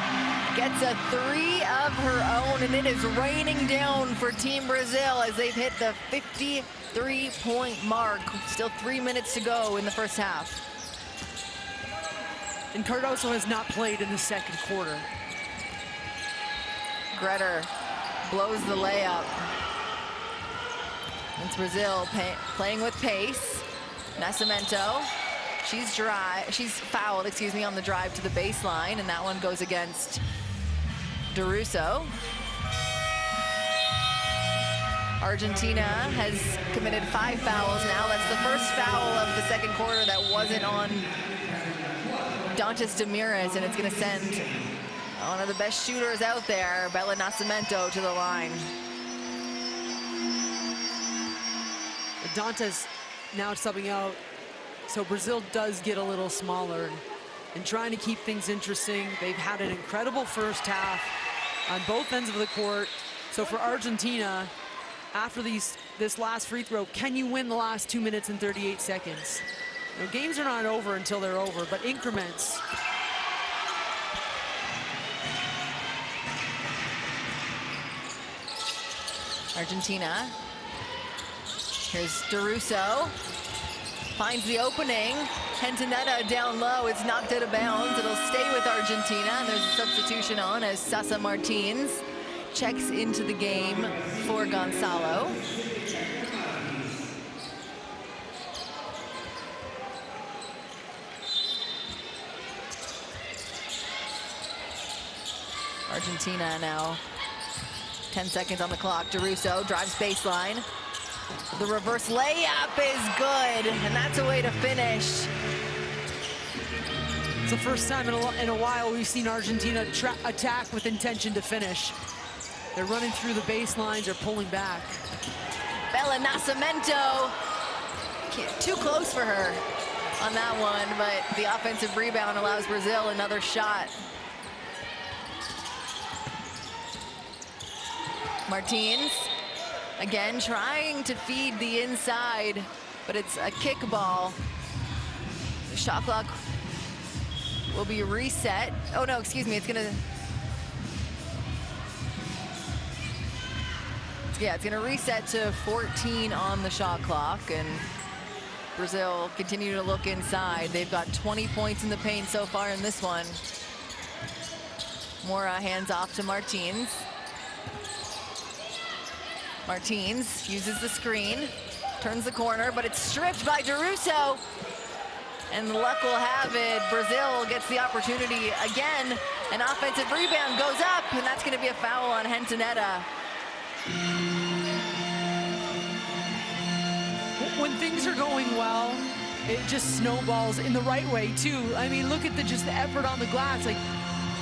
gets a 3 of her own, and it is raining down for Team Brazil as they've hit the 53-point mark. Still 3 minutes to go in the first half. And Cardoso has not played in the second quarter. Gretter blows the layup. It's Brazil playing with pace. Nascimento, she's fouled, excuse me, on the drive to the baseline, and that one goes against DeRusso. Argentina has committed 5 fouls now. That's the first foul of the second quarter that wasn't on Dantas Damiris, and it's going to send one of the best shooters out there, Bella Nascimento, to the line. Dantas now subbing out, so Brazil does get a little smaller and trying to keep things interesting. They've had an incredible first half on both ends of the court. So for Argentina, after this last free throw, can you win the last 2 minutes and 38 seconds? You know, games are not over until they're over, but increments. Argentina. Here's DeRusso. finds the opening. Hentonetta down low. It's knocked out of bounds. It'll stay with Argentina. And there's a substitution on as Sasa Martins checks into the game for Gonzalo. Argentina now 10 seconds on the clock. DeRusso drives baseline. The reverse layup is good, and that's a way to finish. It's the first time in a while we've seen Argentina attack with intention to finish. They're running through the baselines, they're pulling back. Bella Nascimento, too close for her on that one, but the offensive rebound allows Brazil another shot. Martins, again, trying to feed the inside, but it's a kickball. The shot clock will be reset. Oh no, excuse me, it's gonna reset to 14 on the shot clock, and Brazil continue to look inside. They've got 20 points in the paint so far in this one. Mora hands off to Martins. Martins uses the screen, turns the corner, but it's stripped by DeRusso. And luck will have it, Brazil gets the opportunity again. An offensive rebound goes up, and that's gonna be a foul on Hentonetta. When things are going well, it just snowballs in the right way too. I mean, look at the effort on the glass. Like,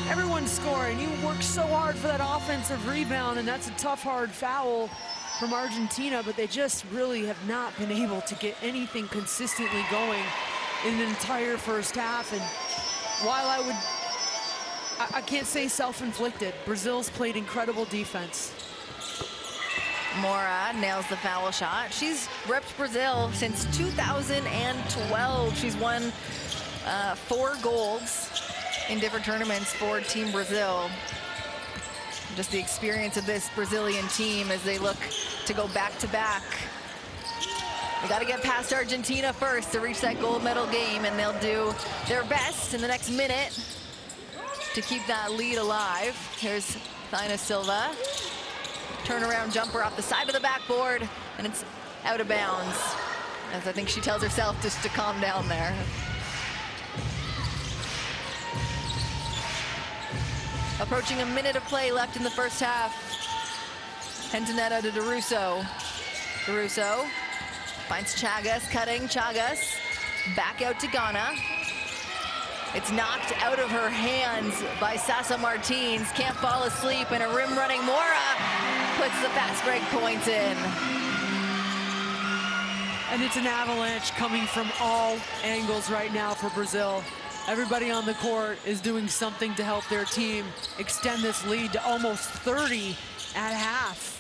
everyone's scoring. You work so hard for that offensive rebound, and that's a tough, hard foul from Argentina, but they just really have not been able to get anything consistently going in an entire first half. And while I can't say self-inflicted, Brazil's played incredible defense. Mora nails the foul shot. She's repped Brazil since 2012. She's won 4 golds in different tournaments for Team Brazil. Just the experience of this Brazilian team as they look to go back-to-back. They got to get past Argentina first to reach that gold medal game, and they'll do their best in the next minute to keep that lead alive. Here's Thaina Silva. Turnaround jumper off the side of the backboard, and it's out of bounds, as I think she tells herself just to calm down there. Approaching a minute of play left in the first half. Hentonetta to DeRusso. DeRusso finds Chagas cutting. Chagas back out to Ghana. It's knocked out of her hands by Sasa Martins. Can't fall asleep, and a rim running Mora puts the fast break points in. And it's an avalanche coming from all angles right now for Brazil. Everybody on the court is doing something to help their team extend this lead to almost 30 at half.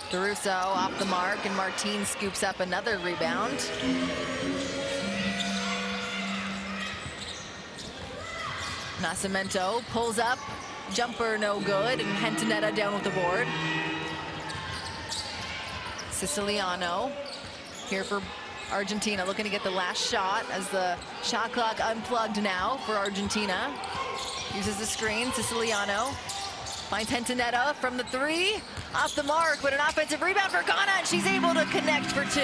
DeRusso off the mark, and Martins scoops up another rebound. Nascimento pulls up, jumper no good, and Hentonetta down with the board. Siciliano here for Argentina, looking to get the last shot as the shot clock unplugged now for Argentina. Uses the screen, Siciliano finds Hentonetta from the 3, off the mark, but an offensive rebound for Ghana, and she's able to connect for 2.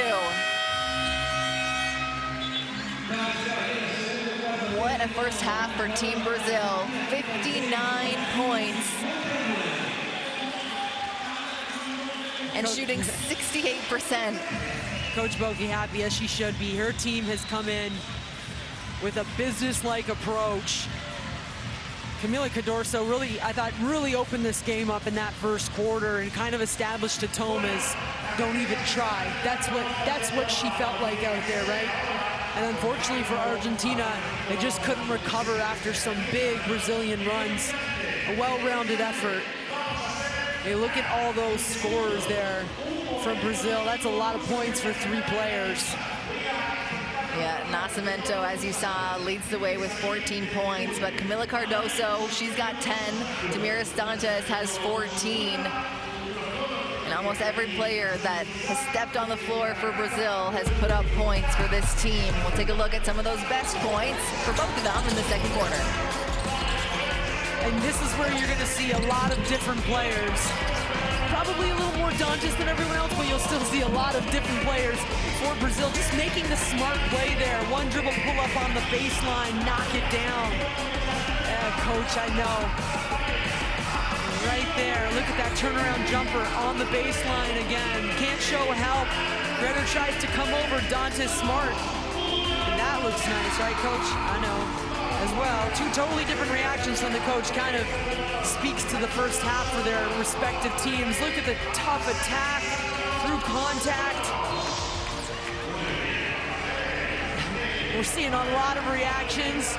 What a first half for Team Brazil, 59 points. And shooting 68%. Coach Bogey happy, as she should be. Her team has come in with a business-like approach. Camila Cadorso really, I thought, really opened this game up in that first quarter and kind of established a tone as don't even try. That's what she felt like out there, right? And unfortunately for Argentina, they just couldn't recover after some big Brazilian runs. A well-rounded effort. Hey, look at all those scores there from Brazil. That's a lot of points for 3 players. Yeah, Nascimento, as you saw, leads the way with 14 points, but Camila Cardoso, she's got 10. Tamira Stantes has 14. And almost every player that has stepped on the floor for Brazil has put up points for this team. We'll take a look at some of those best points for both of them in the second quarter. And this is where you're going to see a lot of different players. Probably a little more Doncic than everyone else, but you'll still see a lot of different players for Brazil just making the smart play there. One dribble pull up on the baseline, knock it down. Coach, I know. Right there, look at that turnaround jumper on the baseline again. Can't show help. Greta tries to come over, Doncic smart. And that looks nice, right, Coach? I know. As well, two totally different reactions from the coach, kind of speaks to the first half for their respective teams. Look at the tough attack through contact. We're seeing a lot of reactions,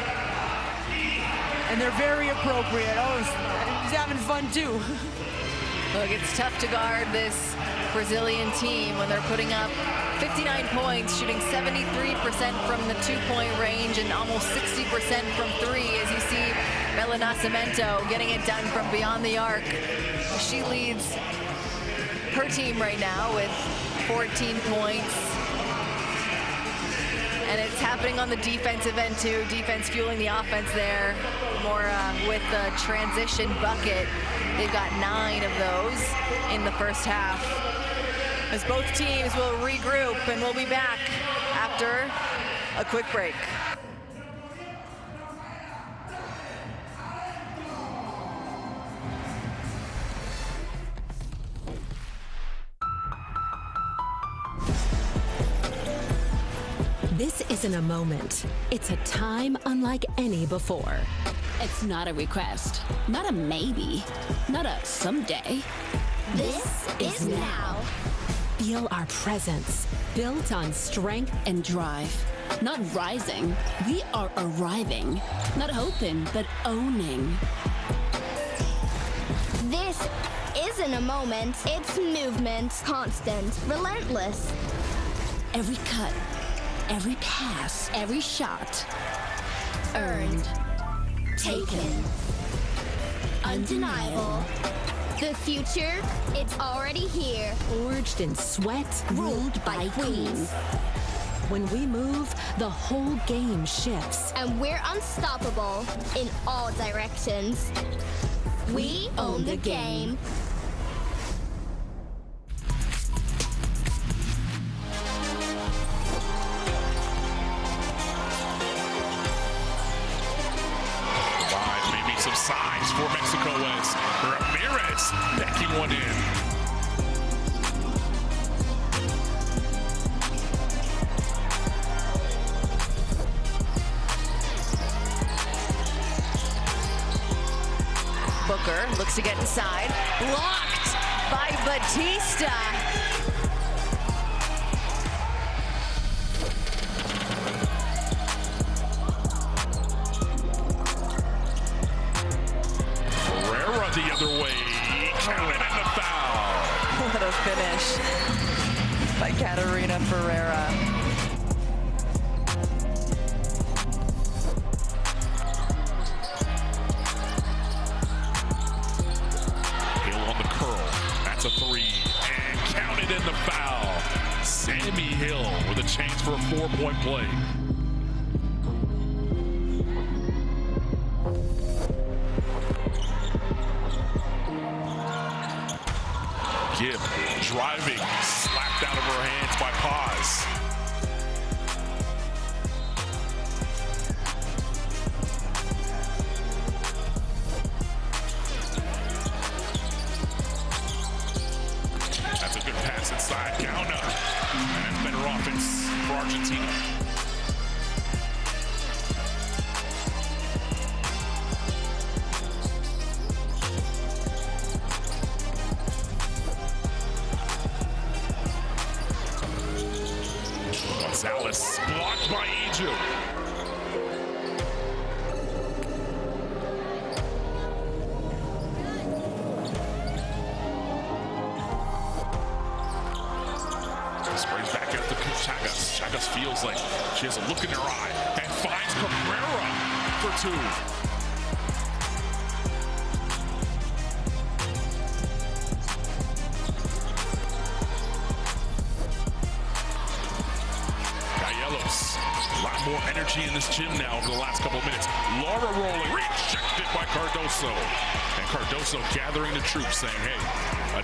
and they're very appropriate. Oh, he's having fun too. Look, it's tough to guard this Brazilian team when they're putting up 59 points, shooting 73% from the two-point range and almost 60% from three, as you see Bella Nascimento getting it done from beyond the arc. She leads her team right now with 14 points. And it's happening on the defensive end too. Defense fueling the offense there. More with the transition bucket. They've got 9 of those in the first half. As both teams will regroup, and we'll be back after a quick break. This isn't a moment. It's a time unlike any before. It's not a request, not a maybe, not a someday. This is now. Feel our presence, built on strength and drive. Not rising, we are arriving. Not hoping, but owning. This isn't a moment, it's movement. Constant, relentless. Every cut, every pass, every shot. Earned. Taken. Undeniable. The future, it's already here. Forged in sweat, Ruled by queens. When we move, the whole game shifts. And we're unstoppable in all directions. We own the game. Some signs for Mexico as Ramirez backing one in. Booker looks to get inside. Blocked by Batista. The other way, counted in the foul. What a finish by Catarina Ferreira. Hill on the curl, that's a 3, and counted in the foul. Sammy Hill with a chance for a 4-point play. Gibb driving, slapped out of her hands by Paz. That's a good pass inside. Gauna. And that's better offense for Argentina. Gonzalez blocked by Egypt. Springs back out to Chagas. Chagas feels like she has a look in her eye and finds Cabrera for 2. Carlos. A lot more energy in this gym now over the last couple of minutes. Laura rolling, rejected by Cardoso. And Cardoso gathering the troops saying, hey,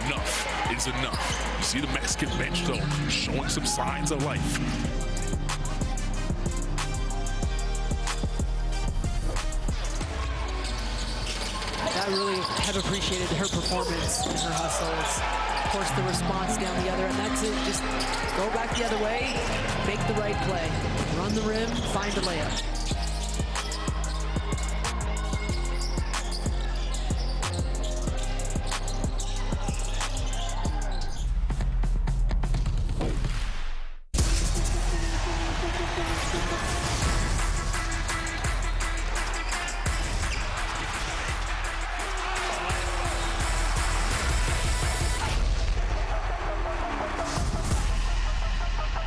enough is enough. You see the Mexican bench, though, showing some signs of life. I really have appreciated her performance and her hustles. Of course, the response down the other, and that's it. Just go back the other way, make the right play. Run the rim, find a layup.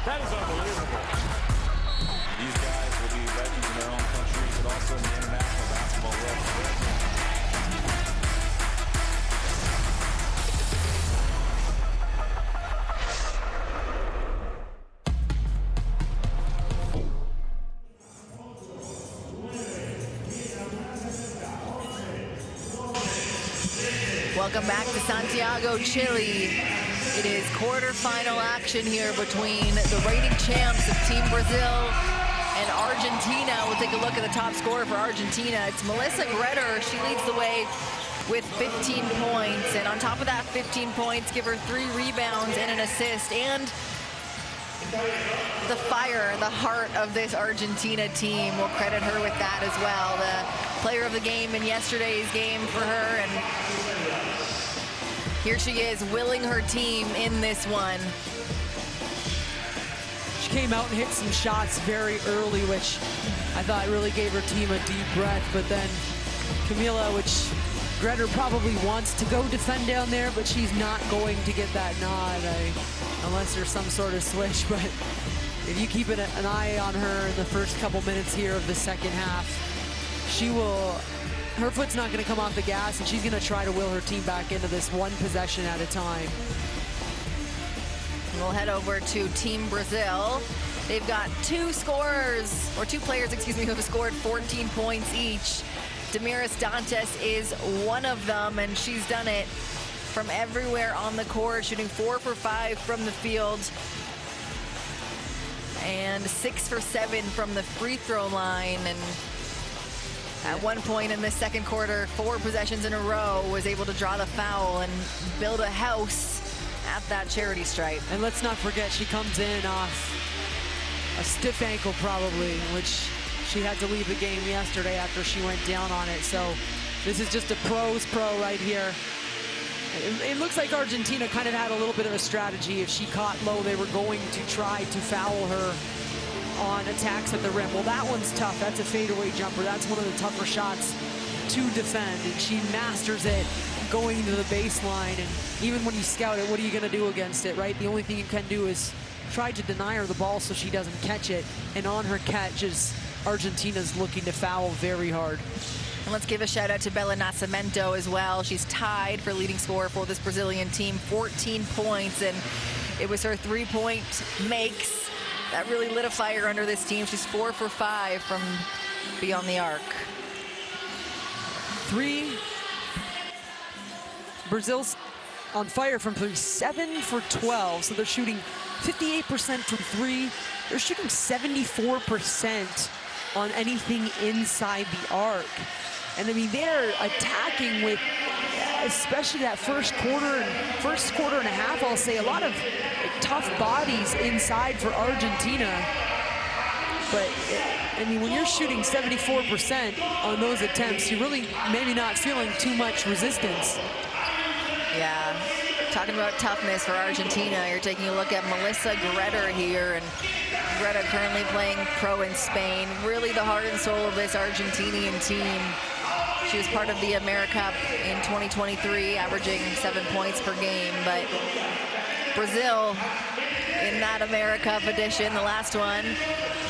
That is unbelievable. These guys will be legends in their own countries, but also in the international basketball world. Welcome back to Santiago, Chile. It is quarterfinal action here between the reigning champs of Team Brazil and Argentina. We'll take a look at the top scorer for Argentina. It's Melissa Greder. She leads the way with 15 points. And on top of that 15 points, give her 3 rebounds and an assist. And the fire, the heart of this Argentina team, we'll credit her with that as well. The player of the game in yesterday's game for her. And here she is, willing her team in this one. She came out and hit some shots very early, which I thought really gave her team a deep breath. But then Camila, which Greder probably wants to go defend down there, but she's not going to get that nod unless there's some sort of switch. But if you keep an eye on her in the first couple minutes here of the second half, she will... Her foot's not going to come off the gas, and she's going to try to will her team back into this one possession at a time. We'll head over to Team Brazil. They've got two players, excuse me, who have scored 14 points each. Damiris Dantes is one of them, and she's done it from everywhere on the court, shooting 4 for 5 from the field and 6 for 7 from the free throw line. And at one point in the second quarter, 4 possessions in a row, was able to draw the foul and build a house at that charity stripe. And let's not forget, she comes in off a stiff ankle probably, which she had to leave the game yesterday after she went down on it. So this is just a pro's pro right here. It looks like Argentina kind of had a little bit of a strategy. If she caught low, they were going to try to foul her on attacks at the rim. Well, that one's tough. That's a fadeaway jumper. That's one of the tougher shots to defend, and she masters it going into the baseline. And even when you scout it, what are you going to do against it, right? The only thing you can do is try to deny her the ball so she doesn't catch it. And on her catches, Argentina's looking to foul very hard. And let's give a shout out to Bella Nascimento as well. She's tied for leading scorer for this Brazilian team, 14 points, and it was her 3-point makes that really lit a fire under this team. She's 4 for 5 from beyond the arc. 3. Brazil's on fire from 3, 7 for 12. So they're shooting 58% from 3. They're shooting 74% on anything inside the arc. And I mean, they're attacking with, especially that first quarter and a half, I'll say, a lot of tough bodies inside for Argentina. But I mean, when you're shooting 74% on those attempts, you're really maybe not feeling too much resistance. Yeah, talking about toughness for Argentina, you're taking a look at Melissa Greder here, and Greder currently playing pro in Spain. Really the heart and soul of this Argentinian team. She was part of the AmeriCup in 2023, averaging 7 points per game. But Brazil, in that AmeriCup edition, the last one,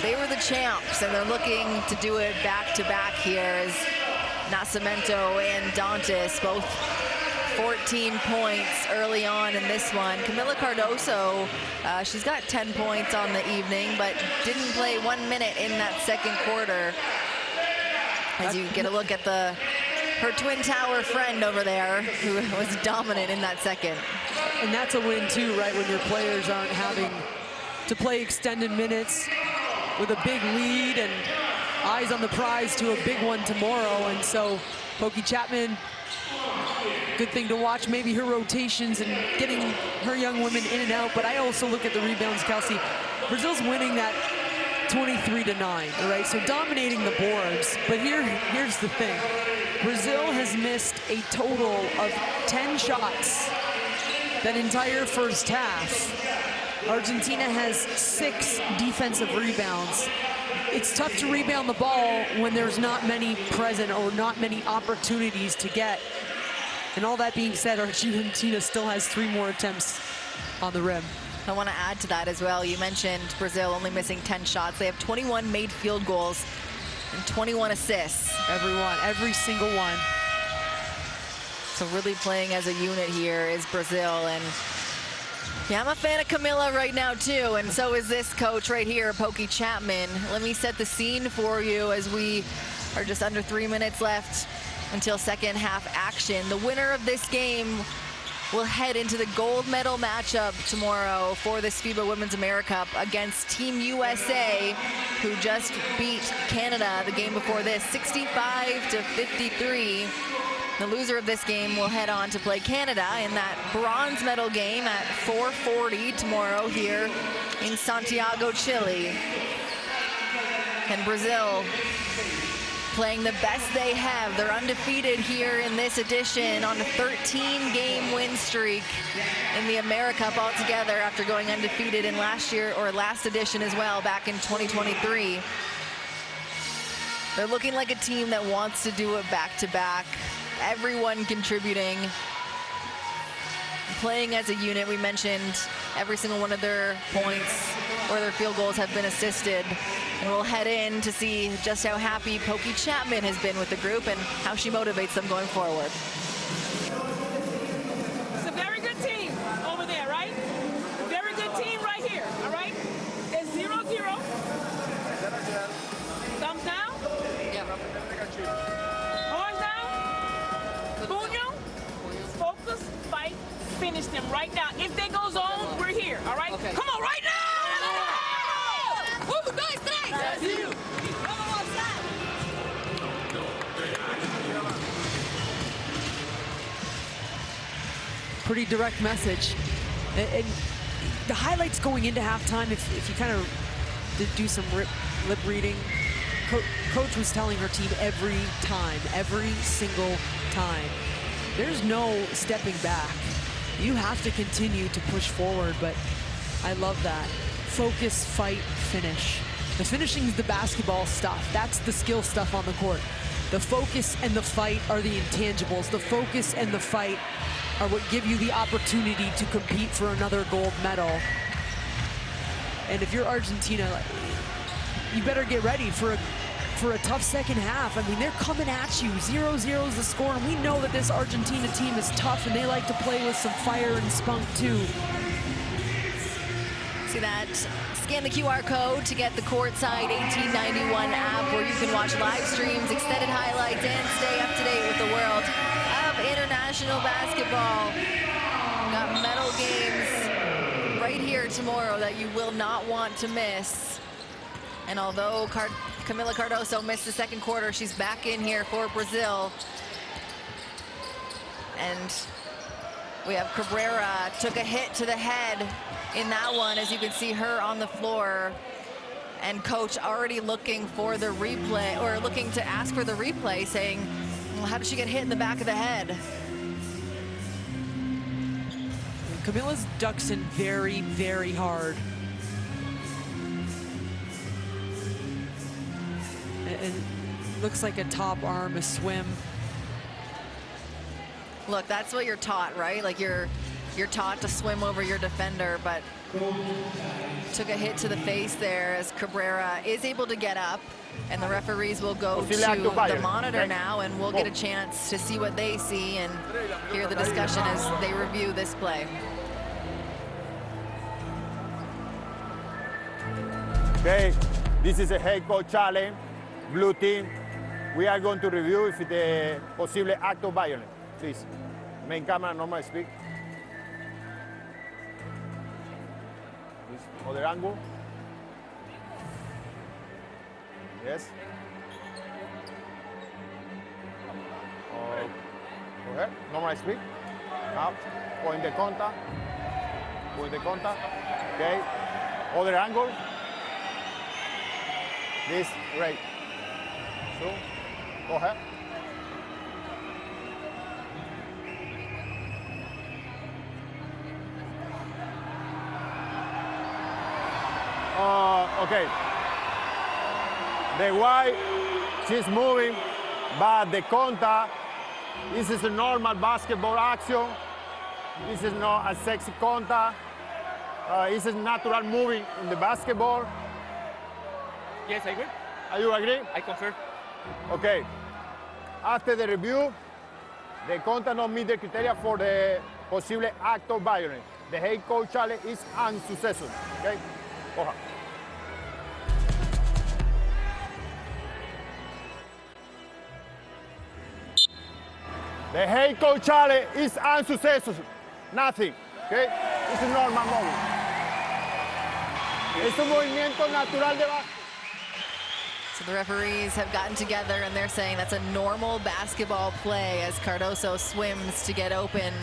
they were the champs, and they're looking to do it back-to-back here as Nascimento and Dantes both 14 points early on in this one. Camila Cardoso, she's got 10 points on the evening, but didn't play 1 minute in that second quarter. As you get a look at her Twin Tower friend over there, who was dominant in that second. And that's a win too, right? When your players aren't having to play extended minutes with a big lead and eyes on the prize to a big one tomorrow. And so Pokey Chapman, good thing to watch, maybe her rotations and getting her young women in and out. But I also look at the rebounds, Kelsey. Brazil's winning that 23-9, all right? So dominating the boards. But here's the thing. Brazil has missed a total of 10 shots that entire first half. Argentina has 6 defensive rebounds. It's tough to rebound the ball when there's not many present or not many opportunities to get. And all that being said, Argentina still has 3 more attempts on the rim. I want to add to that as well. You mentioned Brazil only missing 10 shots. They have 21 made field goals and 21 assists. Every single one. So really playing as a unit here is Brazil. And yeah, I'm a fan of Camila right now too, and so is this coach right here, Pokey Chapman. Let me set the scene for you as we are just under 3 minutes left until second half action. The winner of this game will head into the gold medal matchup tomorrow for this FIBA Women's AmeriCup against Team USA, who just beat Canada the game before this, 65-53. The loser of this game will head on to play Canada in that bronze medal game at 4:40 tomorrow here in Santiago, Chile. And Brazil playing the best they have. They're undefeated here in this edition on a 13-game win streak in the AmeriCup altogether after going undefeated in last edition as well, back in 2023. They're looking like a team that wants to do it back-to-back. Everyone contributing, playing as a unit. We mentioned every single one of their points or their field goals have been assisted. And we'll head in to see just how happy Pokey Chapman has been with the group and how she motivates them going forward. It's a very good team over there, right? Very good team right here, all right? It's 0-0. Thumbs down? Yeah. Horns down? Puño? Focus, fight, finish them right now. If they go zone, we're here, all right? Okay. Come on, right now! That's you. Pretty direct message. And the highlights going into halftime, if you kind of do some lip reading, Coach was telling her team every single time, there's no stepping back. You have to continue to push forward, but I love that. Focus, fight, finish. The finishing is the basketball stuff. That's the skill stuff on the court. The focus and the fight are the intangibles. The focus and the fight are what give you the opportunity to compete for another gold medal. And if you're Argentina, you better get ready for a tough second half. I mean, they're coming at you. 0-0 is the score, and we know that this Argentina team is tough, and they like to play with some fire and spunk too. See that? Scan the QR code to get the Courtside 1891 app, where you can watch live streams, extended highlights, and stay up to date with the world of international basketball. Got medal games right here tomorrow that you will not want to miss. And although Camila Cardoso missed the second quarter, she's back in here for Brazil. And we have Cabrera, took a hit to the head in that one, as you can see her on the floor. And coach already looking for the replay, or looking to ask for the replay, saying, well, how did she get hit in the back of the head? Camila's ducks in very, very hard. And looks like a top arm, a swim. Look, that's what you're taught, right? Like you're taught to swim over your defender, but Took a hit to the face there as Cabrera is able to get up, and the referees will go to the monitor now, and we'll get a chance to see what they see and hear the discussion as they review this play. Okay, this is a head coach challenge, blue team. We are going to review if the possible act of violence. Please, main camera, normal speak. This other angle. Yes. Go ahead, normal speak. Now, point the contact. Point the contact. Okay. Other angle. This, right. So, go ahead. Okay. The white, she's moving, but the contact, this is a normal basketball action. This is not a sexy contact. This is natural moving in the basketball. Yes, I agree. Are you agree? I confirm. Okay. After the review, the contact not meet the criteria for the possible act of violence. The head coach challenge is unsuccessful. Okay? Go ahead. The head coach challenge is unsuccessful. Nothing. Okay? It's a normal movement. Es un movimiento natural de básquet. So the referees have gotten together and they're saying that's a normal basketball play as Cardoso swims to get open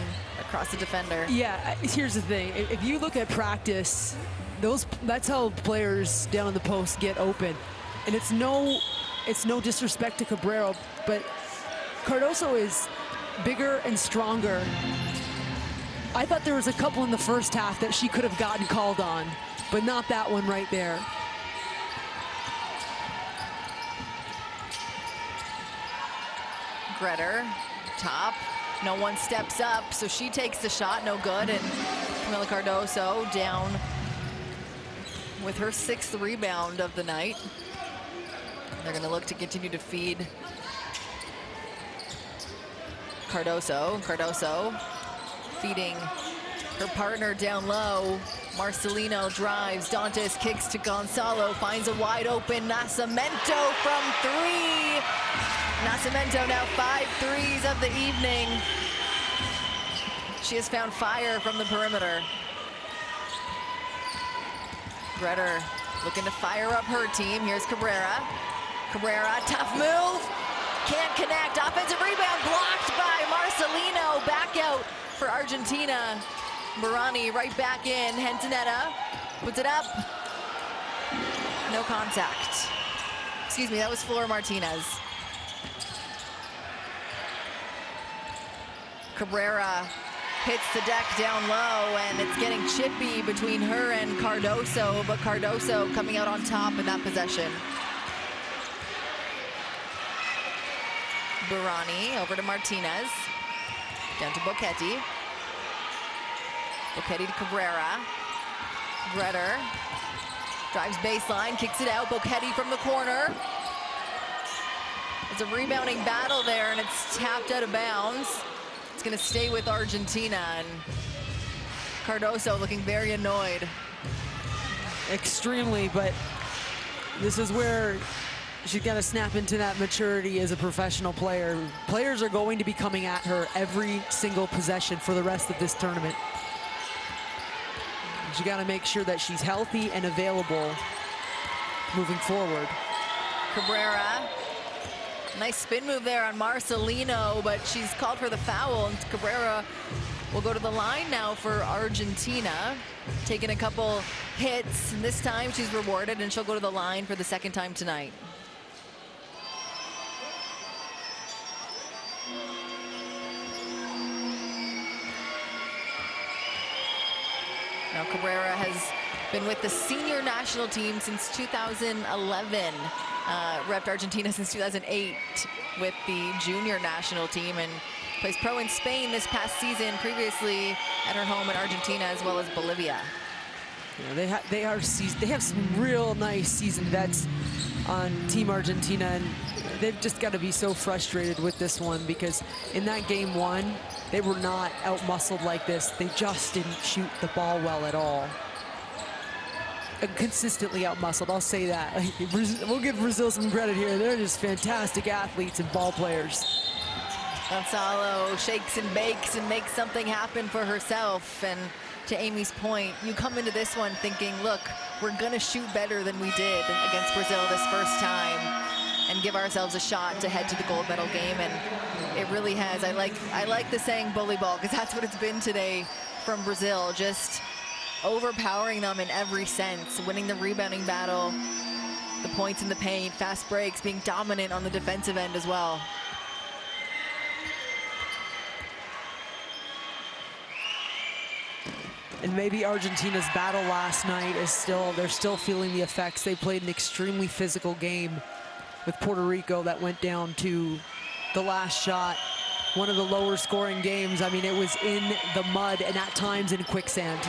across the defender. Yeah, here's the thing. If you look at practice, that's how players down in the post get open. And it's no disrespect to Cabrera, but Cardoso is bigger and stronger. I thought there was a couple in the first half that she could have gotten called on, but not that one right there. Gretter, top, no one steps up, so she takes the shot, no good, and Camila Cardoso down with her 6th rebound of the night. They're gonna look to continue to feed Cardoso. Cardoso feeding her partner down low. Marcelino drives, Dantes kicks to Gonzalo, finds a wide open Nascimento from 3. Nascimento now 5 threes of the evening. She has found fire from the perimeter. Gretter looking to fire up her team. Here's Cabrera. Cabrera, tough move. Can't connect. Offensive rebound blocked by Marcelino. Back out for Argentina. Barani right back in. Hentonetta puts it up. No contact. Excuse me, that was Flor Martinez. Cabrera hits the deck down low, and it's getting chippy between her and Cardoso, but Cardoso coming out on top in that possession. Barani over to Martinez. Down to Bocchetti. Bocchetti to Cabrera. Gretter drives baseline, kicks it out. Bocchetti from the corner. It's a rebounding battle there, and it's tapped out of bounds. It's going to stay with Argentina, and Cardoso looking very annoyed. Extremely, but this is where she's got to snap into that maturity as a professional player. Players are going to be coming at her every single possession for the rest of this tournament. You got to make sure that she's healthy and available moving forward. Cabrera, nice spin move there on Marcelino, but she's called for the foul, and Cabrera will go to the line now for Argentina. Taking a couple hits, and this time she's rewarded, and she'll go to the line for the 2nd time tonight. Now Cabrera has been with the senior national team since 2011. Repped Argentina since 2008 with the junior national team, and plays pro in Spain this past season, previously at her home in Argentina as well as Bolivia. Yeah, they have some real nice seasoned vets on Team Argentina, and they've just got to be so frustrated with this one, because in that game one, they were not out-muscled like this. They just didn't shoot the ball well at all. And consistently out-muscled, I'll say that. We'll give Brazil some credit here. They're just fantastic athletes and ball players. Gonzalo shakes and bakes and makes something happen for herself. And to Amy's point, you come into this one thinking, look, we're gonna shoot better than we did against Brazil this first time and give ourselves a shot to head to the gold medal game. And it really has. I like the saying bully ball, because that's what it's been today from Brazil. Just overpowering them in every sense, winning the rebounding battle, the points in the paint, fast breaks, being dominant on the defensive end as well. And maybe Argentina's battle last night is they're still feeling the effects. They played an extremely physical game with Puerto Rico that went down to the last shot. One of the lower scoring games. I mean, it was in the mud and at times in quicksand.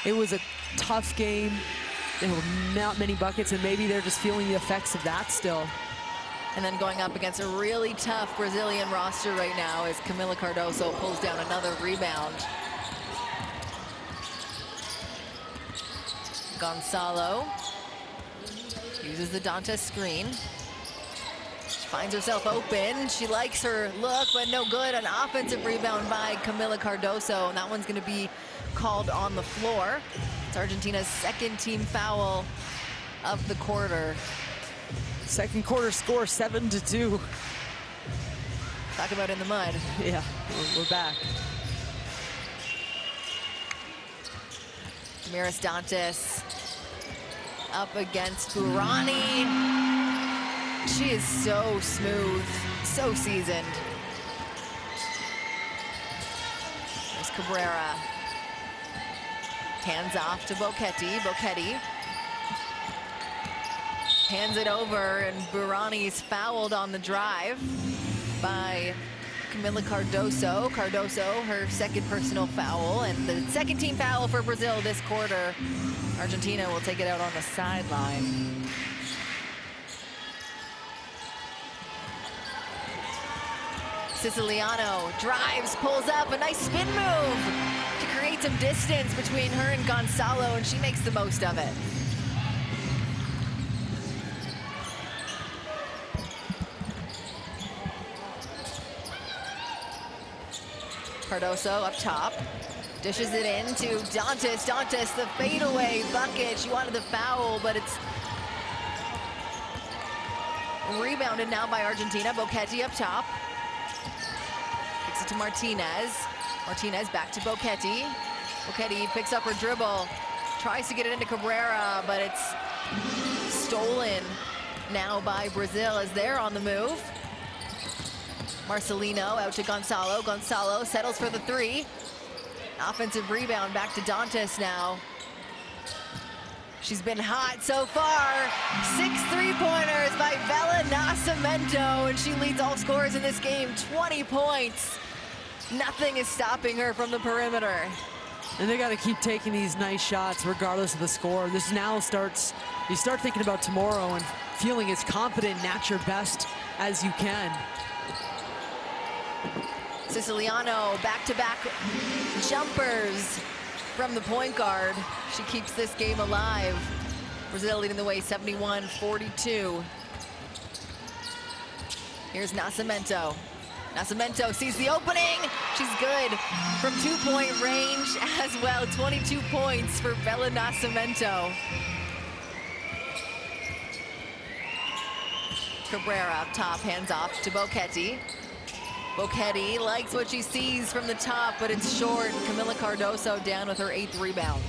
It was a tough game. There were not many buckets, and maybe they're just feeling the effects of that still. And then going up against a really tough Brazilian roster right now as Camila Cardoso pulls down another rebound. Gonzalo uses the Dantes screen. She finds herself open. She likes her look, but no good. An offensive rebound by Camila Cardoso, and that one's going to be called on the floor. It's Argentina's second team foul of the quarter. Second quarter score 7-2. Talk about in the mud. Yeah, we're back. Damiris Dantes up against Burani. She is so smooth, so seasoned. There's Cabrera. Hands off to Boquete. Boquete hands it over, and Burani's fouled on the drive by Camila Cardoso. Cardoso, her second personal foul, and the second team foul for Brazil this quarter. Argentina will take it out on the sideline. Siciliano drives, pulls up, a nice spin move to create some distance between her and Gonzalo, and she makes the most of it. Cardoso up top, dishes it in to Dantes. Dantes, the fadeaway bucket. She wanted the foul, but it's rebounded now by Argentina. Boquete up top. Kicks it to Martinez. Martinez back to Boquete. Boquete picks up her dribble, tries to get it into Cabrera, but it's stolen now by Brazil as they're on the move. Marcelino out to Gonzalo. Gonzalo settles for the three. Offensive rebound back to Dantes now. She's been hot so far. 6 3-pointers by Bella Nascimento, and she leads all scorers in this game, 20 points. Nothing is stopping her from the perimeter. And they got to keep taking these nice shots regardless of the score. This now starts, you start thinking about tomorrow and feeling as confident and at your best as you can. Siciliano, back-to-back jumpers from the point guard. She keeps this game alive. Brazil leading the way 71-42. Here's Nascimento. Nascimento sees the opening. She's good from two-point range as well. 22 points for Bella Nascimento. Cabrera up top, hands off to Boquete. Boquete likes what she sees from the top, but it's short. Camila Cardoso down with her 8th rebound.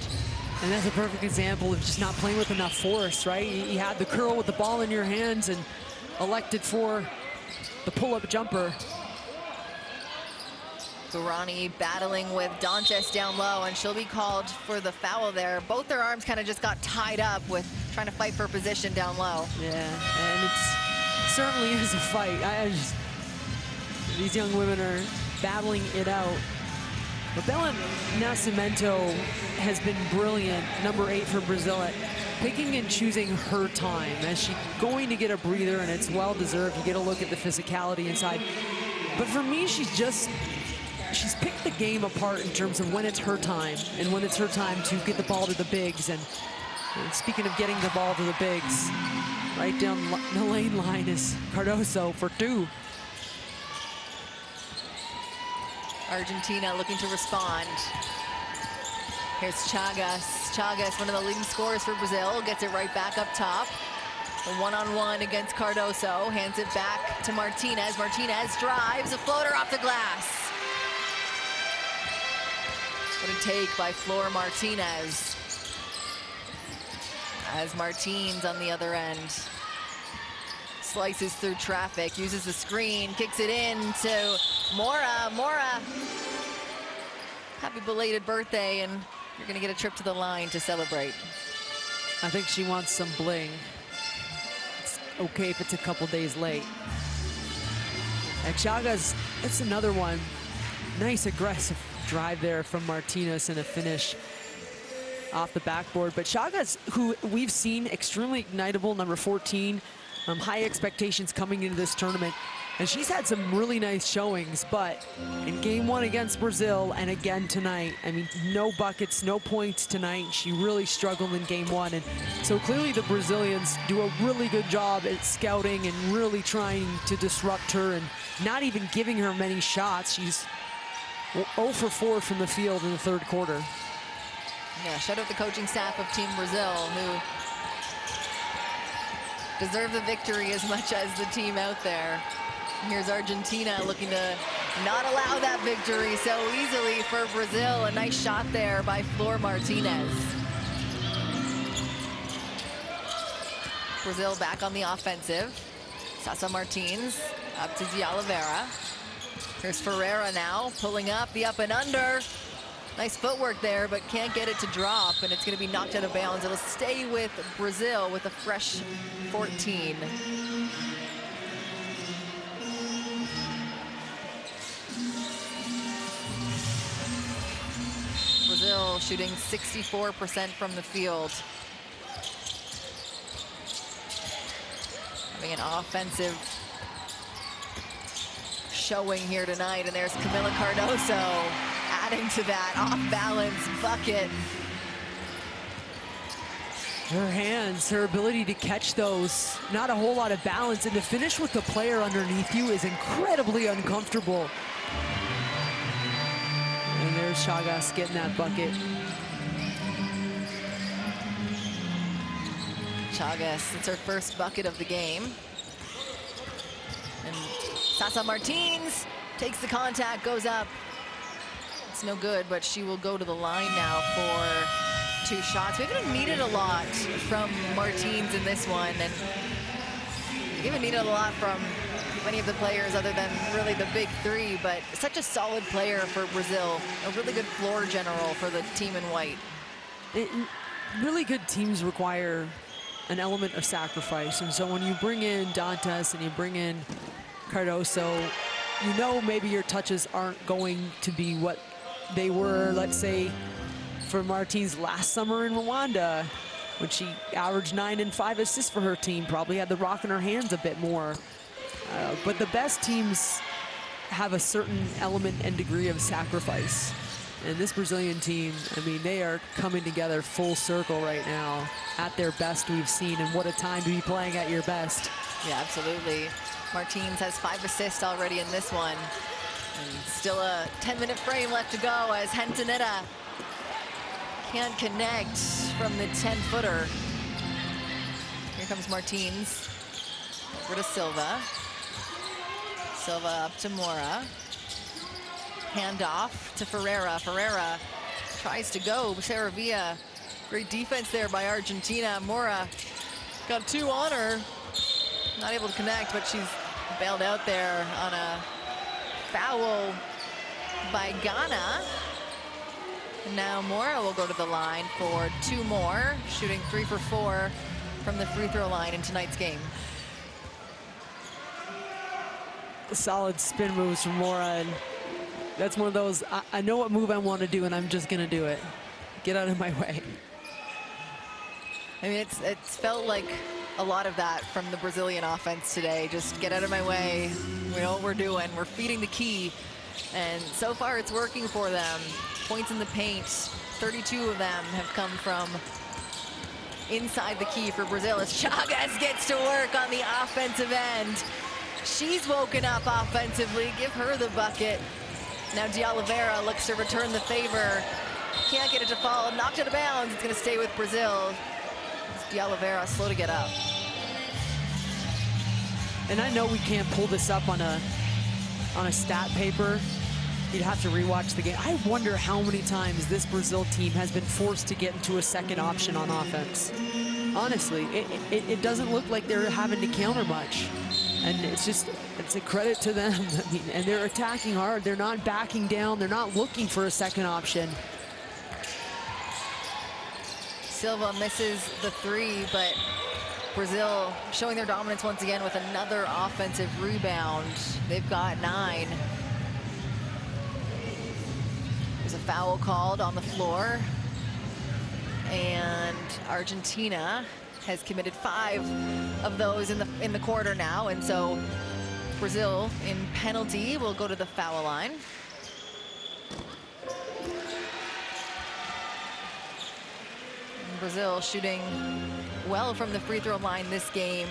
And that's a perfect example of just not playing with enough force, right? You had the curl with the ball in your hands and elected for the pull-up jumper. Burani battling with Dantes down low, and she'll be called for the foul there. Both their arms kind of just got tied up with trying to fight for position down low. Yeah, and it certainly is a fight. These young women are battling it out. But Belen Nascimento has been brilliant, number 8 for Brazil, at picking and choosing her time. As she's going to get a breather, and it's well-deserved. You get a look at the physicality inside. But for me, she's picked the game apart in terms of when it's her time and when it's her time to get the ball to the bigs. And speaking of getting the ball to the bigs, right down the lane line is Cardoso for 2. Argentina looking to respond. Here's Chagas. Chagas, one of the leading scorers for Brazil, gets it right back up top. A one-on-one against Cardoso, hands it back to Martinez. Martinez drives, a floater off the glass. What a take by Flor Martinez. As Martins on the other end slices through traffic, uses the screen, kicks it in to Mora. Mora, happy belated birthday, and you're gonna get a trip to the line to celebrate. I think she wants some bling. It's okay if it's a couple days late. And Chagas, it's another one. Nice aggressive drive there from Martinez and a finish off the backboard. But Chagas, who we've seen extremely ignitable, number 14, high expectations coming into this tournament. And she's had some really nice showings, but in game 1 against Brazil and again tonight, I mean, no buckets, no points tonight. She really struggled in game 1. And so clearly the Brazilians do a really good job at scouting and really trying to disrupt her and not even giving her many shots. She's 0 for 4 from the field in the 3rd quarter. Yeah, shout out the coaching staff of Team Brazil, who deserve the victory as much as the team out there. Here's Argentina looking to not allow that victory so easily for Brazil. A nice shot there by Flor Martinez. Brazil back on the offensive. Sasa Martins up to Zia Oliveira. Here's Ferreira now pulling up the up and under. Nice footwork there, but can't get it to drop, and it's going to be knocked out of bounds. It'll stay with Brazil with a fresh 14. Brazil shooting 64% from the field. Having an offensive showing here tonight, and there's Camila Cardoso adding to that off-balance bucket. Her hands, her ability to catch those, not a whole lot of balance, and to finish with the player underneath you is incredibly uncomfortable. And there's Chagas getting that bucket. Chagas, it's her first bucket of the game. And Sasa Martins takes the contact, goes up. It's no good, but she will go to the line now for 2 shots. We haven't needed a lot from Martins in this one, and we haven't needed a lot from many of the players other than really the big 3, but such a solid player for Brazil. A really good floor general for the team in white. Really good teams require an element of sacrifice, and so when you bring in Dantas and you bring in Cardoso, you know maybe your touches aren't going to be what they were, let's say, for Martins last summer in Rwanda, when she averaged 9 and 5 assists for her team, probably had the rock in her hands a bit more. But the best teams have a certain element and degree of sacrifice. And this Brazilian team, I mean, they are coming together full circle right now at their best we've seen, and what a time to be playing at your best. Yeah, absolutely. Martins has 5 assists already in this one. And still a 10-minute frame left to go as Hentonetta can't connect from the 10-footer. Here comes Martins. Over to Silva. Silva up to Mora. Handoff to Ferreira. Ferreira tries to go. Saravia, great defense there by Argentina. Mora got 2 on her. Not able to connect, but she's bailed out there on a foul by Ghana. And now Mora will go to the line for 2 more, shooting 3 for 4 from the free throw line in tonight's game. Solid spin moves from Mora, and That's one of those, I know what move I want to do, and I'm just going to do it. Get out of my way. I mean, it's felt like a lot of that from the Brazilian offense today. Just get out of my way. We know what we're doing. We're feeding the key. And so far, it's working for them. Points in the paint. 32 of them have come from inside the key for Brazil as Chagas gets to work on the offensive end. She's woken up offensively. Give her the bucket. Now De Oliveira looks to return the favor. Can't get it to fall. Knocked out of bounds. It's going to stay with Brazil. De Oliveira slow to get up. And I know we can't pull this up on a stat paper. You'd have to rewatch the game. I wonder how many times this Brazil team has been forced to get into a second option on offense. Honestly, it doesn't look like they're having to counter much. And it's a credit to them. I mean, and they're attacking hard. They're not backing down. They're not looking for a second option. Silva misses the three, but Brazil showing their dominance once again with another offensive rebound. They've got 9. There's a foul called on the floor. And Argentina has committed 5 of those in the quarter now. And so Brazil in penalty will go to the foul line. Brazil shooting well from the free throw line this game.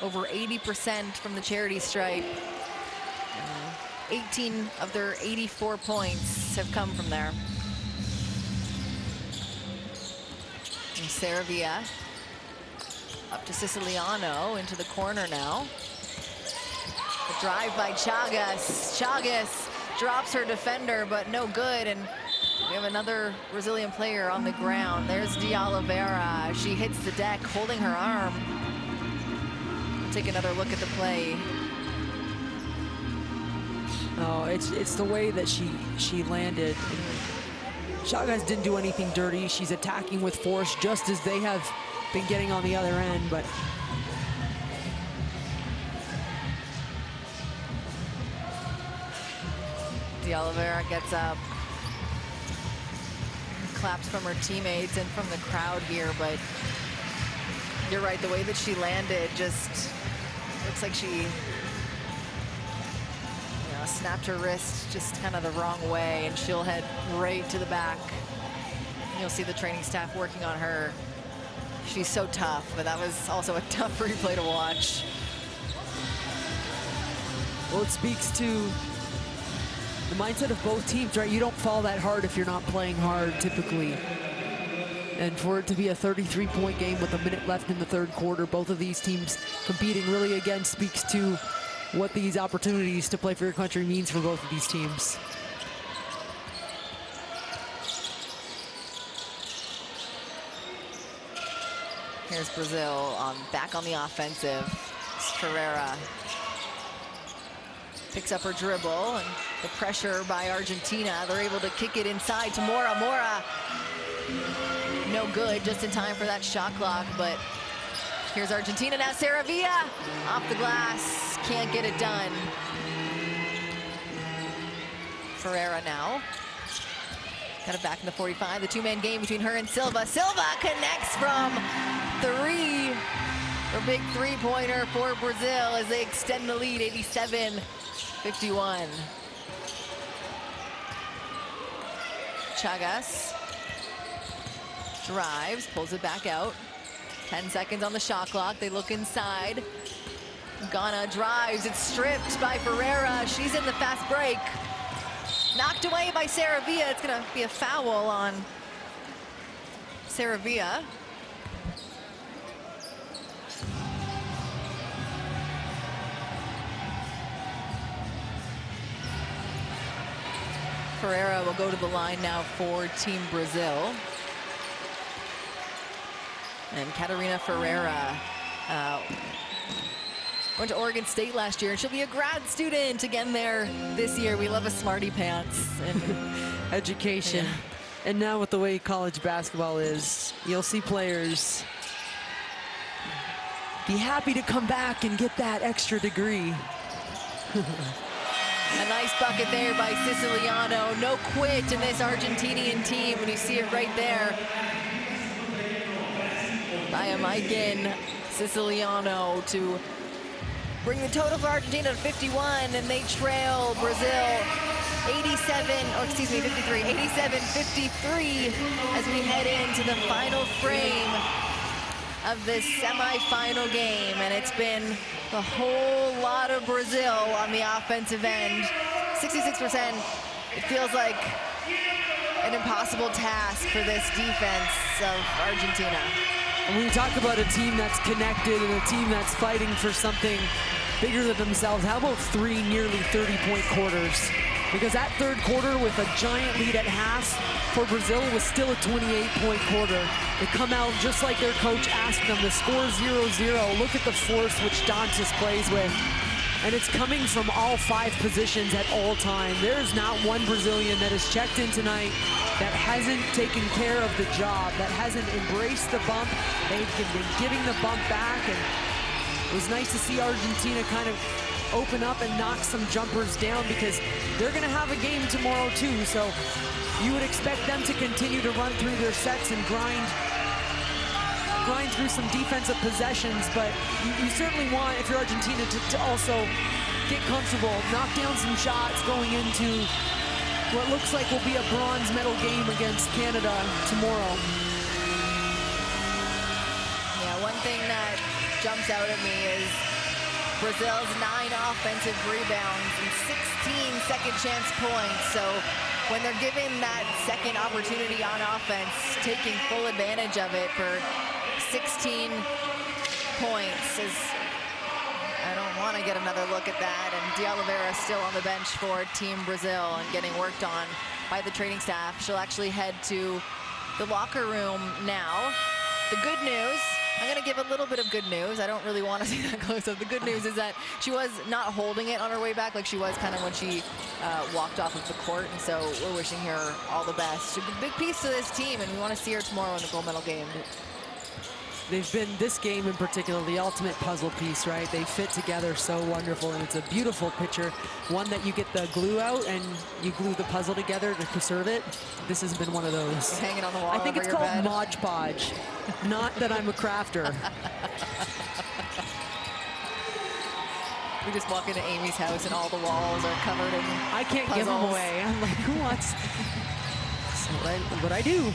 Over 80% from the charity stripe. 18 of their 84 points have come from there. And Saravia up to Siciliano into the corner now. The drive by Chagas. Chagas drops her defender, but no good. And we have another Brazilian player on the ground. There's De Oliveira. She hits the deck, holding her arm. We'll take another look at the play. Oh, it's the way that she landed. Chagas didn't do anything dirty. She's attacking with force, just as they have been getting on the other end. But De Oliveira gets up. Claps from her teammates and from the crowd here, but you're right, the way that she landed just looks like she snapped her wrist just kind of the wrong way, and she'll head right to the back. You'll see the training staff working on her. She's so tough, but that was also a tough replay to watch. Well, it speaks to the mindset of both teams, right? You don't fall that hard if you're not playing hard typically. And for it to be a 33-point game with a minute left in the third quarter, both of these teams competing really again speaks to what these opportunities to play for your country means for both of these teams. Here's Brazil back on the offensive. Ferreira picks up her dribble, and the pressure by Argentina. They're able to kick it inside to Mora. Mora, no good, just in time for that shot clock, but here's Argentina now. Saravia off the glass, can't get it done. Ferreira now. Got it back in the 45, the two-man game between her and Silva. Silva connects from 3. Her big three-pointer for Brazil as they extend the lead, 87-51. Chagas drives, pulls it back out. 10 seconds on the shot clock. They look inside. Ghana drives. It's stripped by Ferreira. She's in the fast break. Knocked away by Saravia. It's going to be a foul on Saravia. Ferreira will go to the line now for Team Brazil. And Catarina Ferreira went to Oregon State last year, and she'll be a grad student again there this year. We love a smarty pants. And education. Yeah. And now with the way college basketball is, you'll see players be happy to come back and get that extra degree. A nice bucket there by Siciliano. No quit in this Argentinian team, and you see it right there by Amaikin Siciliano to bring the total for Argentina to 51, and they trail Brazil 53, 87-53 as we head into the final frame of this semifinal game. And it's been a whole lot of Brazil on the offensive end. 66%, it feels like an impossible task for this defense of Argentina. And when you talk about a team that's connected and a team that's fighting for something bigger than themselves, how about 3 nearly 30-point quarters? Because that third quarter with a giant lead at half for Brazil was still a 28-point quarter. They come out just like their coach asked them to score 0-0. Look at the force which Dantas plays with. And it's coming from all 5 positions at all time. There's not one Brazilian that has checked in tonight that hasn't taken care of the job, that hasn't embraced the bump. They've been giving the bump back, and it was nice to see Argentina kind of open up and knock some jumpers down, because they're going to have a game tomorrow too. So you would expect them to continue to run through their sets and grind through some defensive possessions, but you certainly want, if you're Argentina, to also get comfortable, knock down some shots going into what looks like will be a bronze medal game against Canada tomorrow. Yeah, one thing that jumps out at me is Brazil's 9 offensive rebounds and 16 second chance points. So when they're given that second opportunity on offense, taking full advantage of it for 16 points is, I don't want to get another look at that. And De Oliveira still on the bench for Team Brazil and getting worked on by the training staff. She'll actually head to the locker room now. The good news, I'm going to give a little bit of good news. I don't really want to see that close up. The good news is that she was not holding it on her way back like she was kind of when she walked off of the court. And so we're wishing her all the best. She's a big piece to this team, and we want to see her tomorrow in the gold medal game. They've been, this game in particular, the ultimate puzzle piece, right? They fit together so wonderful, and it's a beautiful picture. One that you get the glue out and you glue the puzzle together to preserve it. This has been one of those. It's hanging on the wall. I think it's called bed. Mod Podge. Not that I'm a crafter. We just walk into Amy's house and all the walls are covered in I can't puzzles. give them away. I'm like, who wants? That's what I do.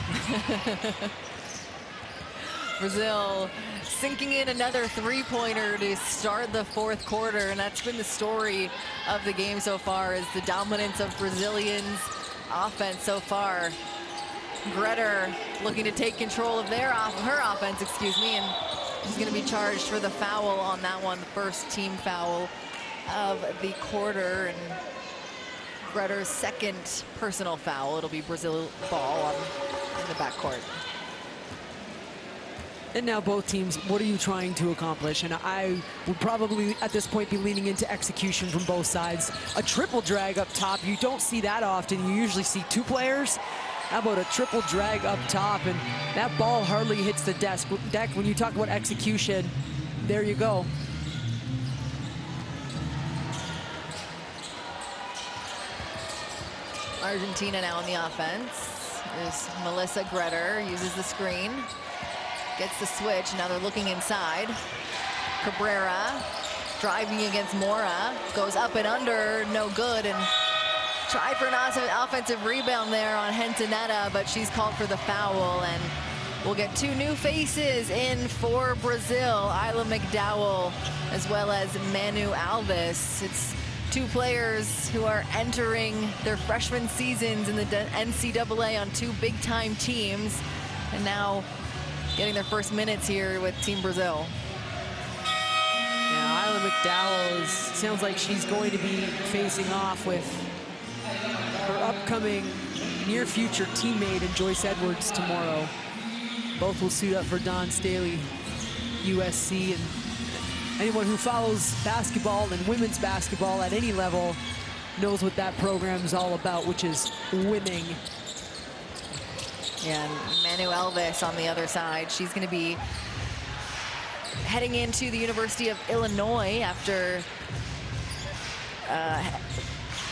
Brazil sinking in another three-pointer to start the fourth quarter, and that's been the story of the game so far, is the dominance of Brazilians' offense so far. Gretter looking to take control of her offense, excuse me, and she's going to be charged for the foul on that one, the first team foul of the quarter, and Gretter's second personal foul. It'll be Brazil ball in the backcourt. And now both teams, what are you trying to accomplish? And I would probably at this point be leaning into execution from both sides. A triple drag up top, you don't see that often. You usually see 2 players. How about a triple drag up top? And that ball hardly hits the deck. When you talk about execution, there you go. Argentina now on the offense is Melissa Gretter, uses the screen. Gets the switch, now they're looking inside. Cabrera driving against Mora, goes up and under, no good, and tried for an offensive rebound there on Hentonetta, but she's called for the foul, and we'll get 2 new faces in for Brazil, Isla McDowell as well as Manu Alves. It's 2 players who are entering their freshman seasons in the NCAA on 2 big-time teams, and now getting their first minutes here with Team Brazil. Yeah, Isla McDowell sounds like she's going to be facing off with her upcoming near future teammate in Joyce Edwards tomorrow. Both will suit up for Dawn Staley, USC, and anyone who follows basketball and women's basketball at any level knows what that program is all about, which is winning. And Manu Alves on the other side. She's going to be heading into the University of Illinois after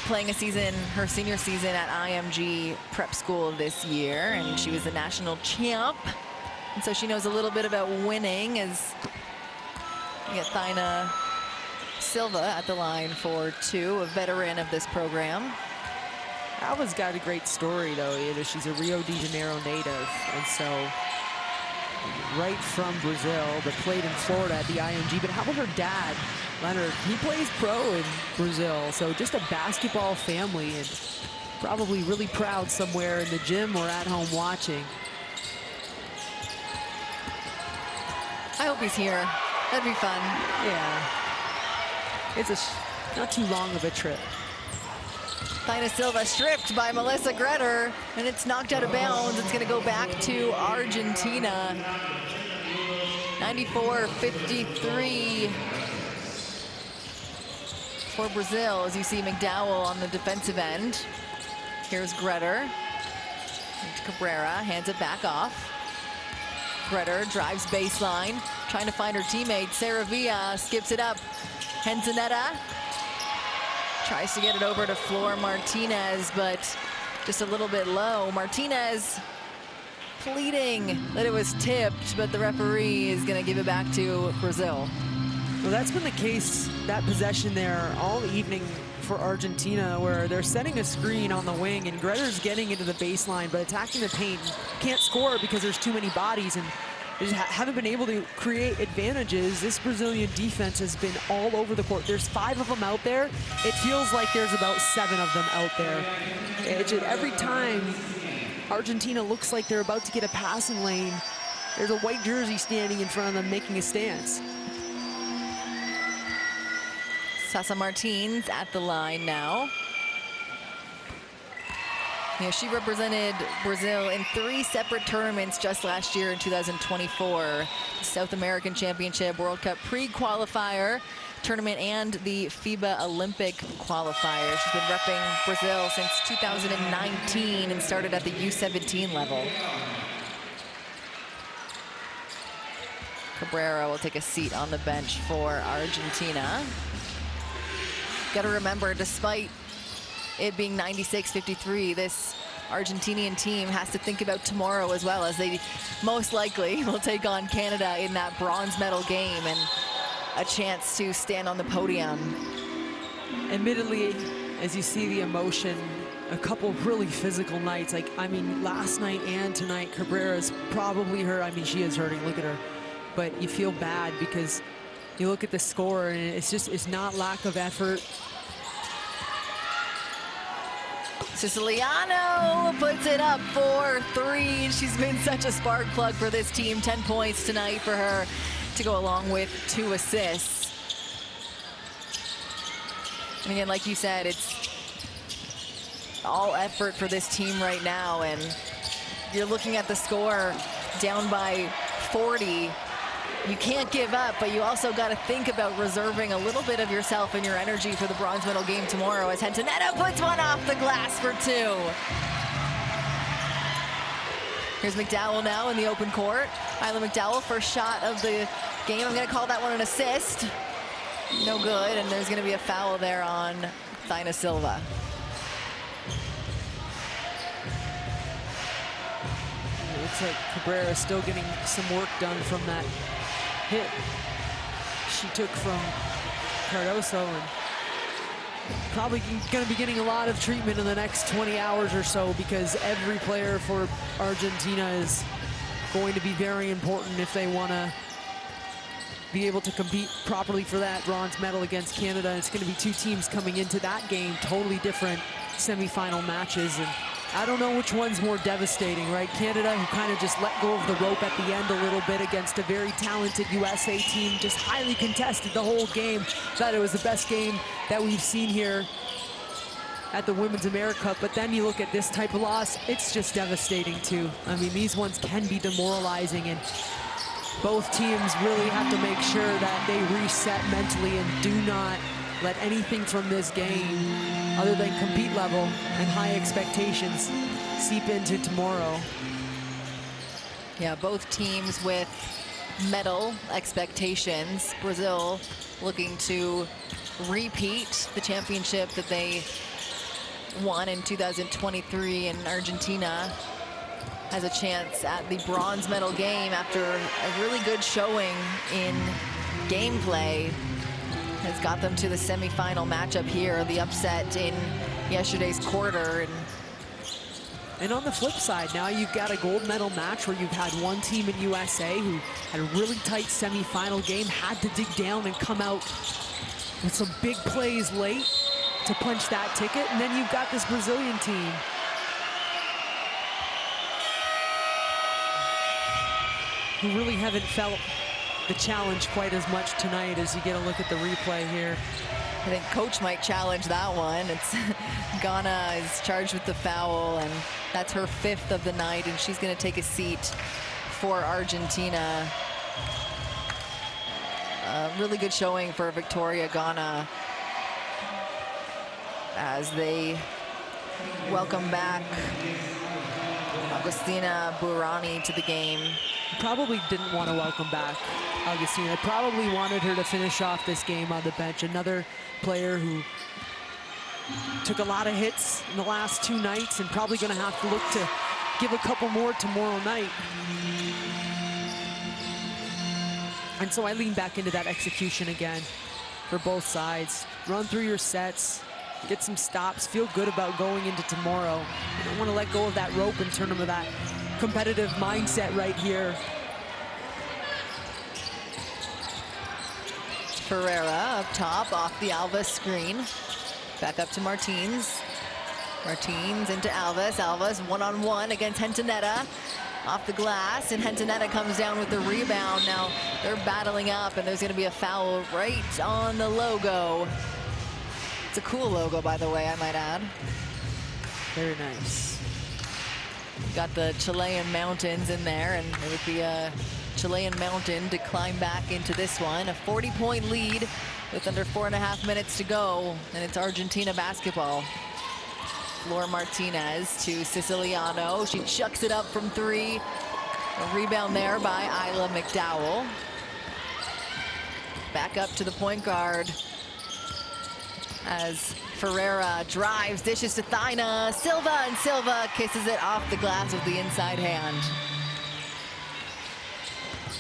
playing a season, her senior season at IMG Prep School this year, and she was the national champ. And so she knows a little bit about winning, as we get Thaina Silva at the line for 2, a veteran of this program. Alva's got a great story, though. You know, she's a Rio de Janeiro native, and so right from Brazil, but played in Florida at the IMG. But how about her dad, Leonard? He plays pro in Brazil, so just a basketball family, and probably really proud somewhere in the gym or at home watching. I hope he's here. That'd be fun. Yeah. It's not too long of a trip. Thaina Silva stripped by Melissa Greder, and it's knocked out of bounds. It's going to go back to Argentina. 94-53 for Brazil, as you see McDowell on the defensive end. Here's Greder. Cabrera hands it back off. Greder drives baseline, trying to find her teammate. Saravia skips it up. Henzanetta tries to get it over to Flor Martinez, but just a little bit low. Martinez pleading that it was tipped, but the referee is going to give it back to Brazil. Well, that's been the case, that possession there, all evening for Argentina, where they're setting a screen on the wing, and Greder's getting into the baseline, but attacking the paint. Can't score because there's too many bodies, and they just haven't been able to create advantages. This Brazilian defense has been all over the court. There's 5 of them out there. It feels like there's about 7 of them out there. It's just every time Argentina looks like they're about to get a passing lane, there's a white jersey standing in front of them making a stance. Sasa Martins at the line now. You know, she represented Brazil in 3 separate tournaments just last year in 2024. South American Championship, World Cup pre-qualifier tournament, and the FIBA Olympic qualifier. She's been repping Brazil since 2019 and started at the U17 level. Cabrera will take a seat on the bench for Argentina. Got to remember, despite it being 96-53, this Argentinian team has to think about tomorrow as well, as they most likely will take on Canada in that bronze medal game and a chance to stand on the podium. Admittedly, as you see the emotion, a couple really physical nights. Like, I mean, last night and tonight, Cabrera's probably hurt. I mean, she is hurting. Look at her. But you feel bad because you look at the score, and it's not lack of effort. Siciliano puts it up for 3. She's been such a spark plug for this team. 10 points tonight for her to go along with 2 assists. And again, like you said, it's all effort for this team right now. And you're looking at the score down by 40. You can't give up, but you also got to think about reserving a little bit of yourself and your energy for the bronze medal game tomorrow, as Hentonetto puts one off the glass for 2. Here's McDowell now in the open court. Isla McDowell, first shot of the game. I'm going to call that one an assist. No good, and there's going to be a foul there on Thaina Silva. It looks like Cabrera is still getting some work done from that hit she took from Cardoso, and probably going to be getting a lot of treatment in the next 20 hours or so, because every player for Argentina is going to be very important if they want to be able to compete properly for that bronze medal against Canada. It's going to be 2 teams coming into that game, totally different semifinal matches, and I don't know which one's more devastating, right? Canada, who kind of just let go of the rope at the end a little bit against a very talented USA team, just highly contested the whole game. Thought it was the best game that we've seen here at the Women's AmeriCup, but then you look at this type of loss, it's just devastating too. I mean, these ones can be demoralizing, and both teams really have to make sure that they reset mentally and do not let anything from this game, other than compete level and high expectations, seep into tomorrow. Yeah, both teams with medal expectations. Brazil looking to repeat the championship that they won in 2023, and Argentina has a chance at the bronze medal game after a really good showing in gameplay. Has got them to the semifinal matchup here, the upset in yesterday's quarter. And on the flip side, now you've got a gold medal match where you've had one team in USA who had a really tight semifinal game, had to dig down and come out with some big plays late to punch that ticket. And then you've got this Brazilian team who really haven't felt the challenge quite as much tonight as you get a look at the replay here. I think coach might challenge that one. It's Ghana is charged with the foul, and that's her 5th of the night, and she's going to take a seat for Argentina. Really good showing for Victoria Ghana as they welcome back Agustina Burani to the game. Probably didn't want to welcome back Agustina. Probably wanted her to finish off this game on the bench. Another player who took a lot of hits in the last 2 nights and probably going to have to look to give a couple more tomorrow night. And so I lean back into that execution again for both sides. Run through your sets, get some stops, feel good about going into tomorrow. You don't want to let go of that rope in terms of that competitive mindset right here. Ferreira up top off the Alves screen. Back up to Martins. Martins into Alves. Alves one-on-one against Hentonetta. Off the glass, and Hentonetta comes down with the rebound. Now they're battling up, and there's going to be a foul right on the logo. It's a cool logo, by the way, I might add. Very nice. Got the Chilean mountains in there, and it would be a Chilean mountain to climb back into this one. A 40-point lead with under 4.5 minutes to go, and it's Argentina basketball. Flor Martinez to Siciliano. She chucks it up from 3. A rebound there by Isla McDowell. Back up to the point guard as Ferreira drives, dishes to Thaina Silva, and Silva kisses it off the glass with the inside hand.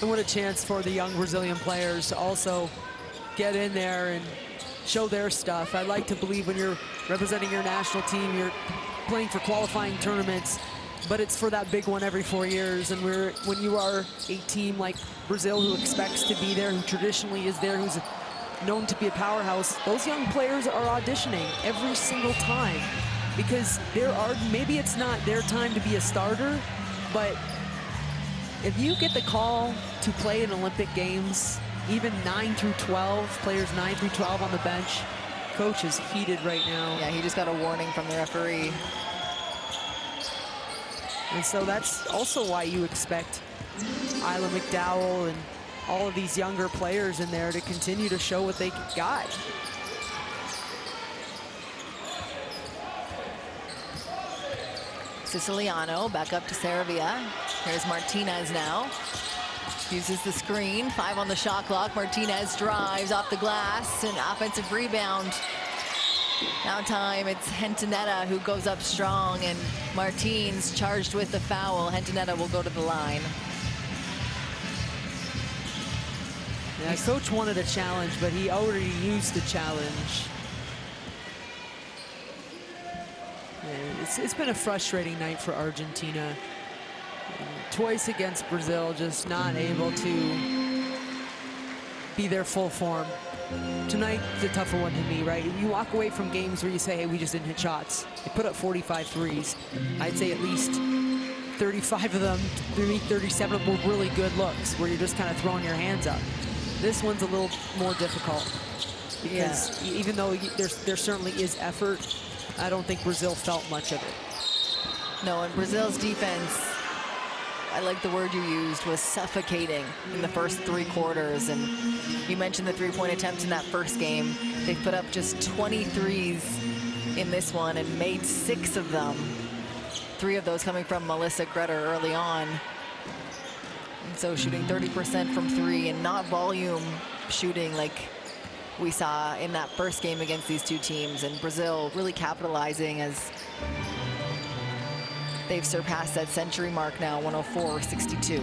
And what a chance for the young Brazilian players to also get in there and show their stuff. I like to believe when you're representing your national team, you're playing for qualifying tournaments, but it's for that big one every 4 years. And when you are a team like Brazil who expects to be there, who traditionally is there, who's known to be a powerhouse, those young players are auditioning every single time because maybe it's not their time to be a starter, but if you get the call to play in Olympic Games, even 9 through 12, players 9 through 12 on the bench, coach is heated right now. Yeah, he just got a warning from the referee. And so that's also why you expect Isla McDowell and all of these younger players in there to continue to show what they got. Siciliano back up to Saravia. Here's Martinez now. Uses the screen, 5 on the shot clock. Martinez drives off the glass, an offensive rebound. Now time, it's Hentonetta who goes up strong, and Martins charged with the foul. Hentonetta will go to the line. Yeah, coach wanted a challenge, but he already used the challenge. Yeah, it's been a frustrating night for Argentina. Twice against Brazil, just not able to be their full form. Tonight, it's a tougher one to me, right? You walk away from games where you say, hey, we just didn't hit shots. They put up 45 threes. I'd say at least 35 of them, maybe 37 of them were really good looks, where you're just kind of throwing your hands up. This one's a little more difficult because even though there certainly is effort, I don't think Brazil felt much of it. No, and Brazil's defense, I like the word you used, was suffocating in the first 3 quarters. And you mentioned the 3-point attempts in that first game. They put up just 23s in this one and made 6 of them. 3 of those coming from Melissa Gretter early on. And so shooting 30% from 3 and not volume shooting like we saw in that first game against these two teams, and Brazil really capitalizing as they've surpassed that century mark now, 104-62.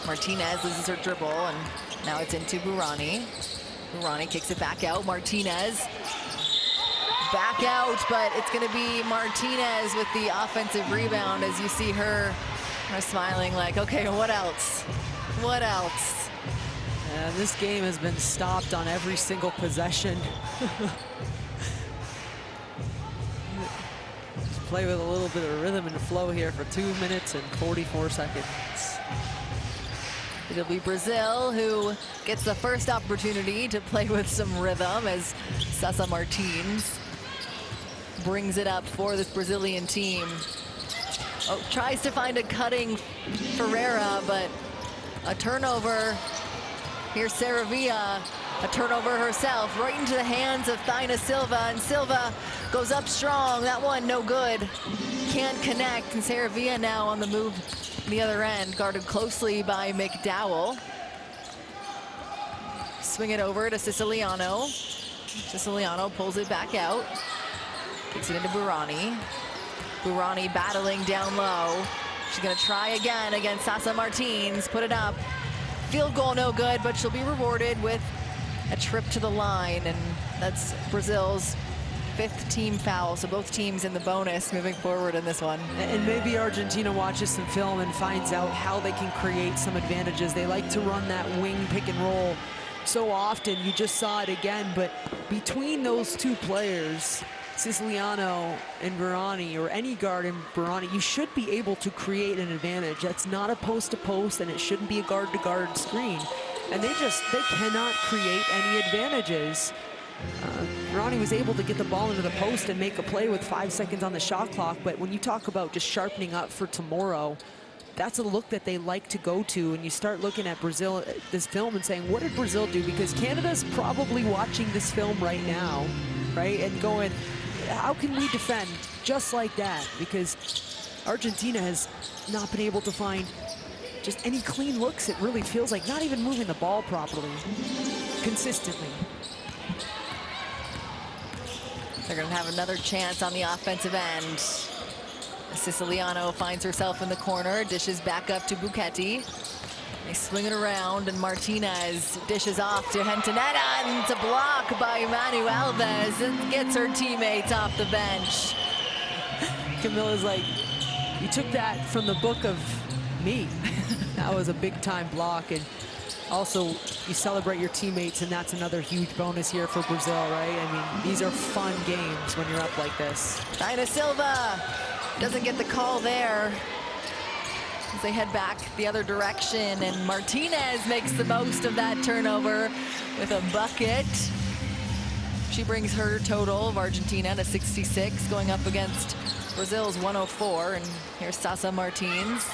Martinez loses her dribble, and now it's into Burani. Burani kicks it back out. Martinez back out, but it's going to be Martinez with the offensive rebound as you see her kind of smiling like, okay, what else? What else? This game has been stopped on every single possession. Just play with a little bit of rhythm and flow here for 2 minutes and 44 seconds. It'll be Brazil who gets the first opportunity to play with some rhythm as Sasa Martins brings it up for this Brazilian team. Oh, tries to find a cutting Ferreira, but a turnover. Here's Saravia, a turnover herself, right into the hands of Thaina Silva, and Silva goes up strong. That one no good, can't connect, and Saravia now on the move the other end, guarded closely by McDowell. Swing it over to Siciliano. Siciliano pulls it back out. Kicks it into Burani. Burani battling down low. She's gonna try again against Sasa Martins. Put it up. Field goal no good, but she'll be rewarded with a trip to the line, and that's Brazil's 5th team foul, so both teams in the bonus moving forward in this one. And maybe Argentina watches some film and finds out how they can create some advantages. They like to run that wing pick and roll so often. You just saw it again, but between those two players, Siciliano and Burani, or any guard in Burani, you should be able to create an advantage. That's not a post-to-post, and it shouldn't be a guard-to-guard screen. And they cannot create any advantages. Burani was able to get the ball into the post and make a play with 5 seconds on the shot clock, but when you talk about just sharpening up for tomorrow, that's a look that they like to go to, and you start looking at Brazil, this film, and saying, what did Brazil do? Because Canada's probably watching this film right now, right, and going, how can we defend just like that? Because Argentina has not been able to find just any clean looks. It really feels like not even moving the ball properly, consistently. They're going to have another chance on the offensive end. Siciliano finds herself in the corner, dishes back up to Buchetti. They swing it around, and Martinez dishes off to Hentonetta, and it's a block by Manu Alves, and gets her teammates off the bench. Camilla's like, you took that from the book of me. That was a big-time block, and also you celebrate your teammates, and that's another huge bonus here for Brazil, right? I mean, these are fun games when you're up like this. Thaina Silva doesn't get the call there as they head back the other direction, and Martinez makes the most of that turnover with a bucket. She brings her total of Argentina to 66, going up against Brazil's 104, and here's Sasa Martins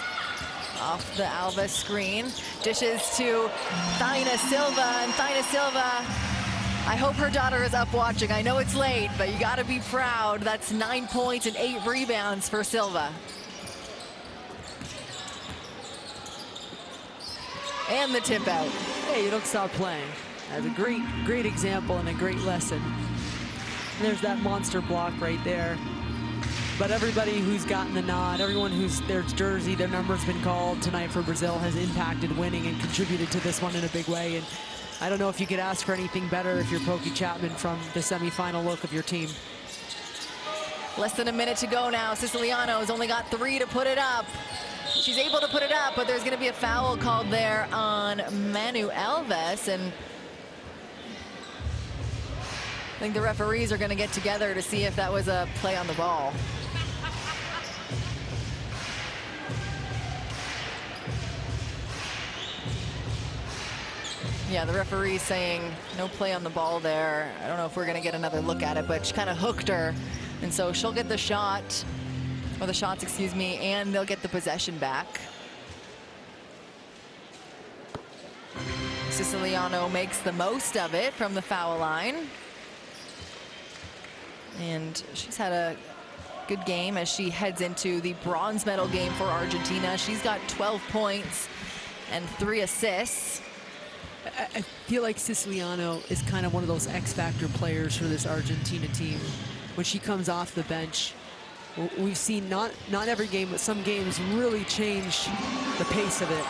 off the Alves screen, dishes to Thaina Silva, and Thaina Silva, I hope her daughter is up watching. I know it's late, but you gotta be proud. That's 9 points and 8 rebounds for Silva. And the tip out. Hey, you don't stop playing. That's a great example and a great lesson. And there's that monster block right there. But everybody who's gotten the nod, everyone who's their jersey, their number's been called tonight for Brazil has impacted winning and contributed to this one in a big way. And I don't know if you could ask for anything better if you're Pokey Chapman from the semifinal look of your team. Less than a minute to go now. Siciliano's only got 3 to put it up. She's able to put it up, but there's going to be a foul called there on Manu Alves, and I think the referees are going to get together to see if that was a play on the ball. Yeah, the referee's saying no play on the ball there. I don't know if we're going to get another look at it, but she kind of hooked her, and so she'll get the shot, or the shots, excuse me, and they'll get the possession back. Siciliano makes the most of it from the foul line. And she's had a good game as she heads into the bronze medal game for Argentina. She's got 12 points and 3 assists. I feel like Siciliano is kind of one of those X-factor players for this Argentina team. When she comes off the bench, we've seen not every game, but some games really change the pace of it.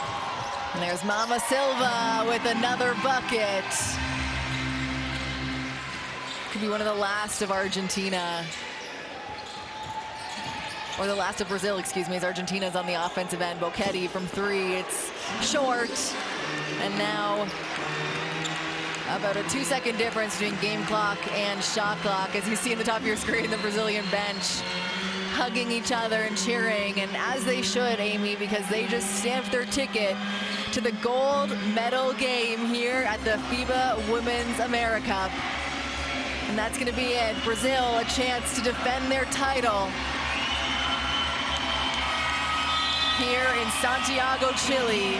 And there's Mama Silva with another bucket. Could be one of the last of Argentina, or the last of Brazil, excuse me, as Argentina's on the offensive end. Boquetti from 3, it's short. And now about a 2-second difference between game clock and shot clock. As you see in the top of your screen, the Brazilian bench hugging each other and cheering, and as they should, Amy, because they just stamped their ticket to the gold medal game here at the FIBA Women's AmeriCup. And that's going to be it. Brazil a chance to defend their title here in Santiago, Chile.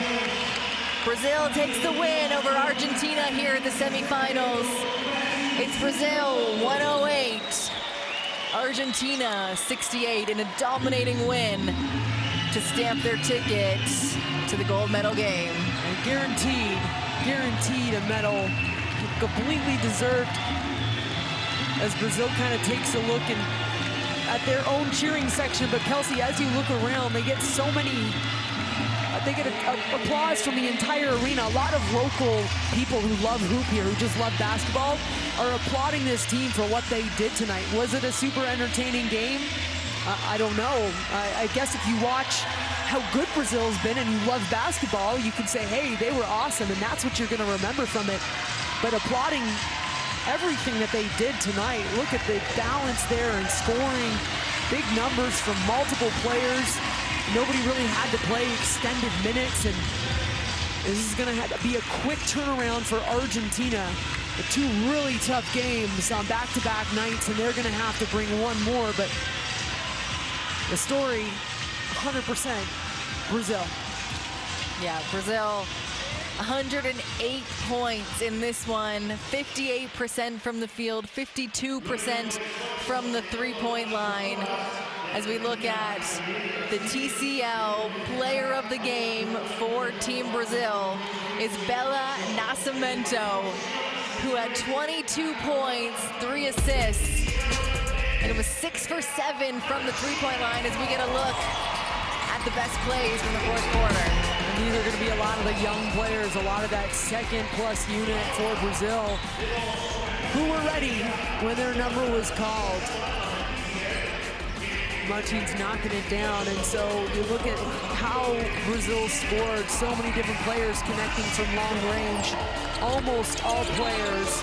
Brazil takes the win over Argentina here at the semifinals. It's Brazil 108, Argentina 68 in a dominating win to stamp their ticket to the gold medal game. And guaranteed a medal, completely deserved, as Brazil kind of takes a look at their own cheering section. But Kelsey, as you look around, they get so many, they get applause from the entire arena. A lot of local people who love hoop here, who just love basketball, are applauding this team for what they did tonight. Was it a super entertaining game? I don't know. I guess if you watch how good Brazil's been and you love basketball, you can say, hey, they were awesome, and that's what you're going to remember from it. But applauding everything that they did tonight, look at the balance there and scoring, big numbers from multiple players. Nobody really had to play extended minutes, and this is going to be a quick turnaround for Argentina. The 2 really tough games on back-to-back nights, and they're going to have to bring one more. But the story, 100% Brazil. Yeah, Brazil, 108 points in this one, 58% from the field, 52% from the three-point line. As we look at the TCL player of the game for Team Brazil is Bella Nascimento, who had 22 points, 3 assists, and it was 6 for 7 from the three-point line as we get a look at the best plays from the fourth quarter. And these are going to be a lot of the young players, a lot of that second-plus unit for Brazil, who were ready when their number was called. Martin's knocking it down, and so you look at how Brazil scored. So many different players connecting from long range. Almost all players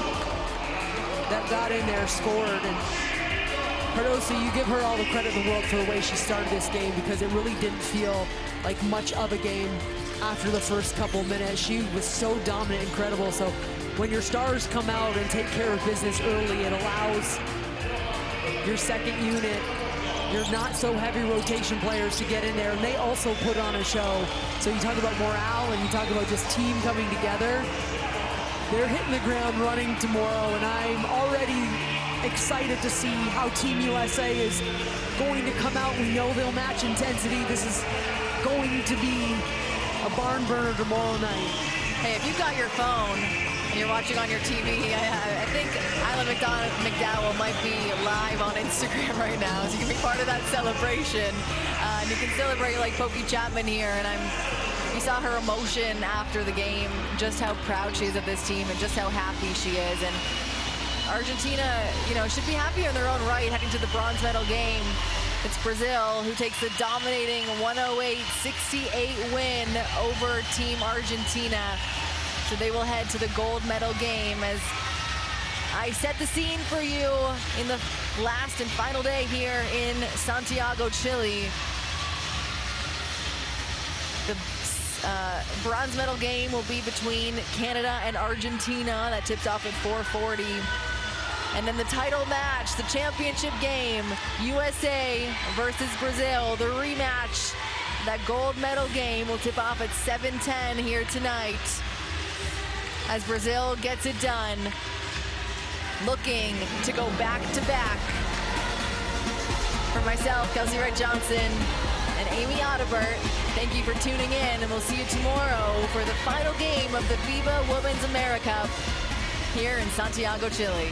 that got in there scored. And Cardoso, you give her all the credit in the world for the way she started this game, because it really didn't feel like much of a game after the first couple minutes. She was so dominant, incredible. So when your stars come out and take care of business early, it allows your second unit, your not so heavy rotation players to get in there, and they also put on a show. So you talk about morale and you talk about just team coming together. They're hitting the ground running tomorrow, and I'm already excited to see how Team USA is going to come out. We know they'll match intensity. This is going to be a barn burner tomorrow night. Hey, if you've got your phone and you're watching on your TV, I think Island McDowell might be live on Instagram right now, so you can be part of that celebration. And you can celebrate like Pokey Chapman here, and you saw her emotion after the game, just how proud she is of this team and just how happy she is. And Argentina, should be happier in their own right heading to the bronze medal game. It's Brazil who takes the dominating 108-68 win over Team Argentina. So they will head to the gold medal game as I set the scene for you in the last and final day here in Santiago, Chile. The bronze medal game will be between Canada and Argentina. That tips off at 4:40. And then the title match, the championship game, USA versus Brazil, the rematch. That gold medal game will tip off at 7:10 here tonight as Brazil gets it done, looking to go back-to-back. For myself, Kelsey Wright Johnson, and Amy Audibert. Thank you for tuning in, and we'll see you tomorrow for the final game of the FIBA Women's AmeriCup here in Santiago, Chile.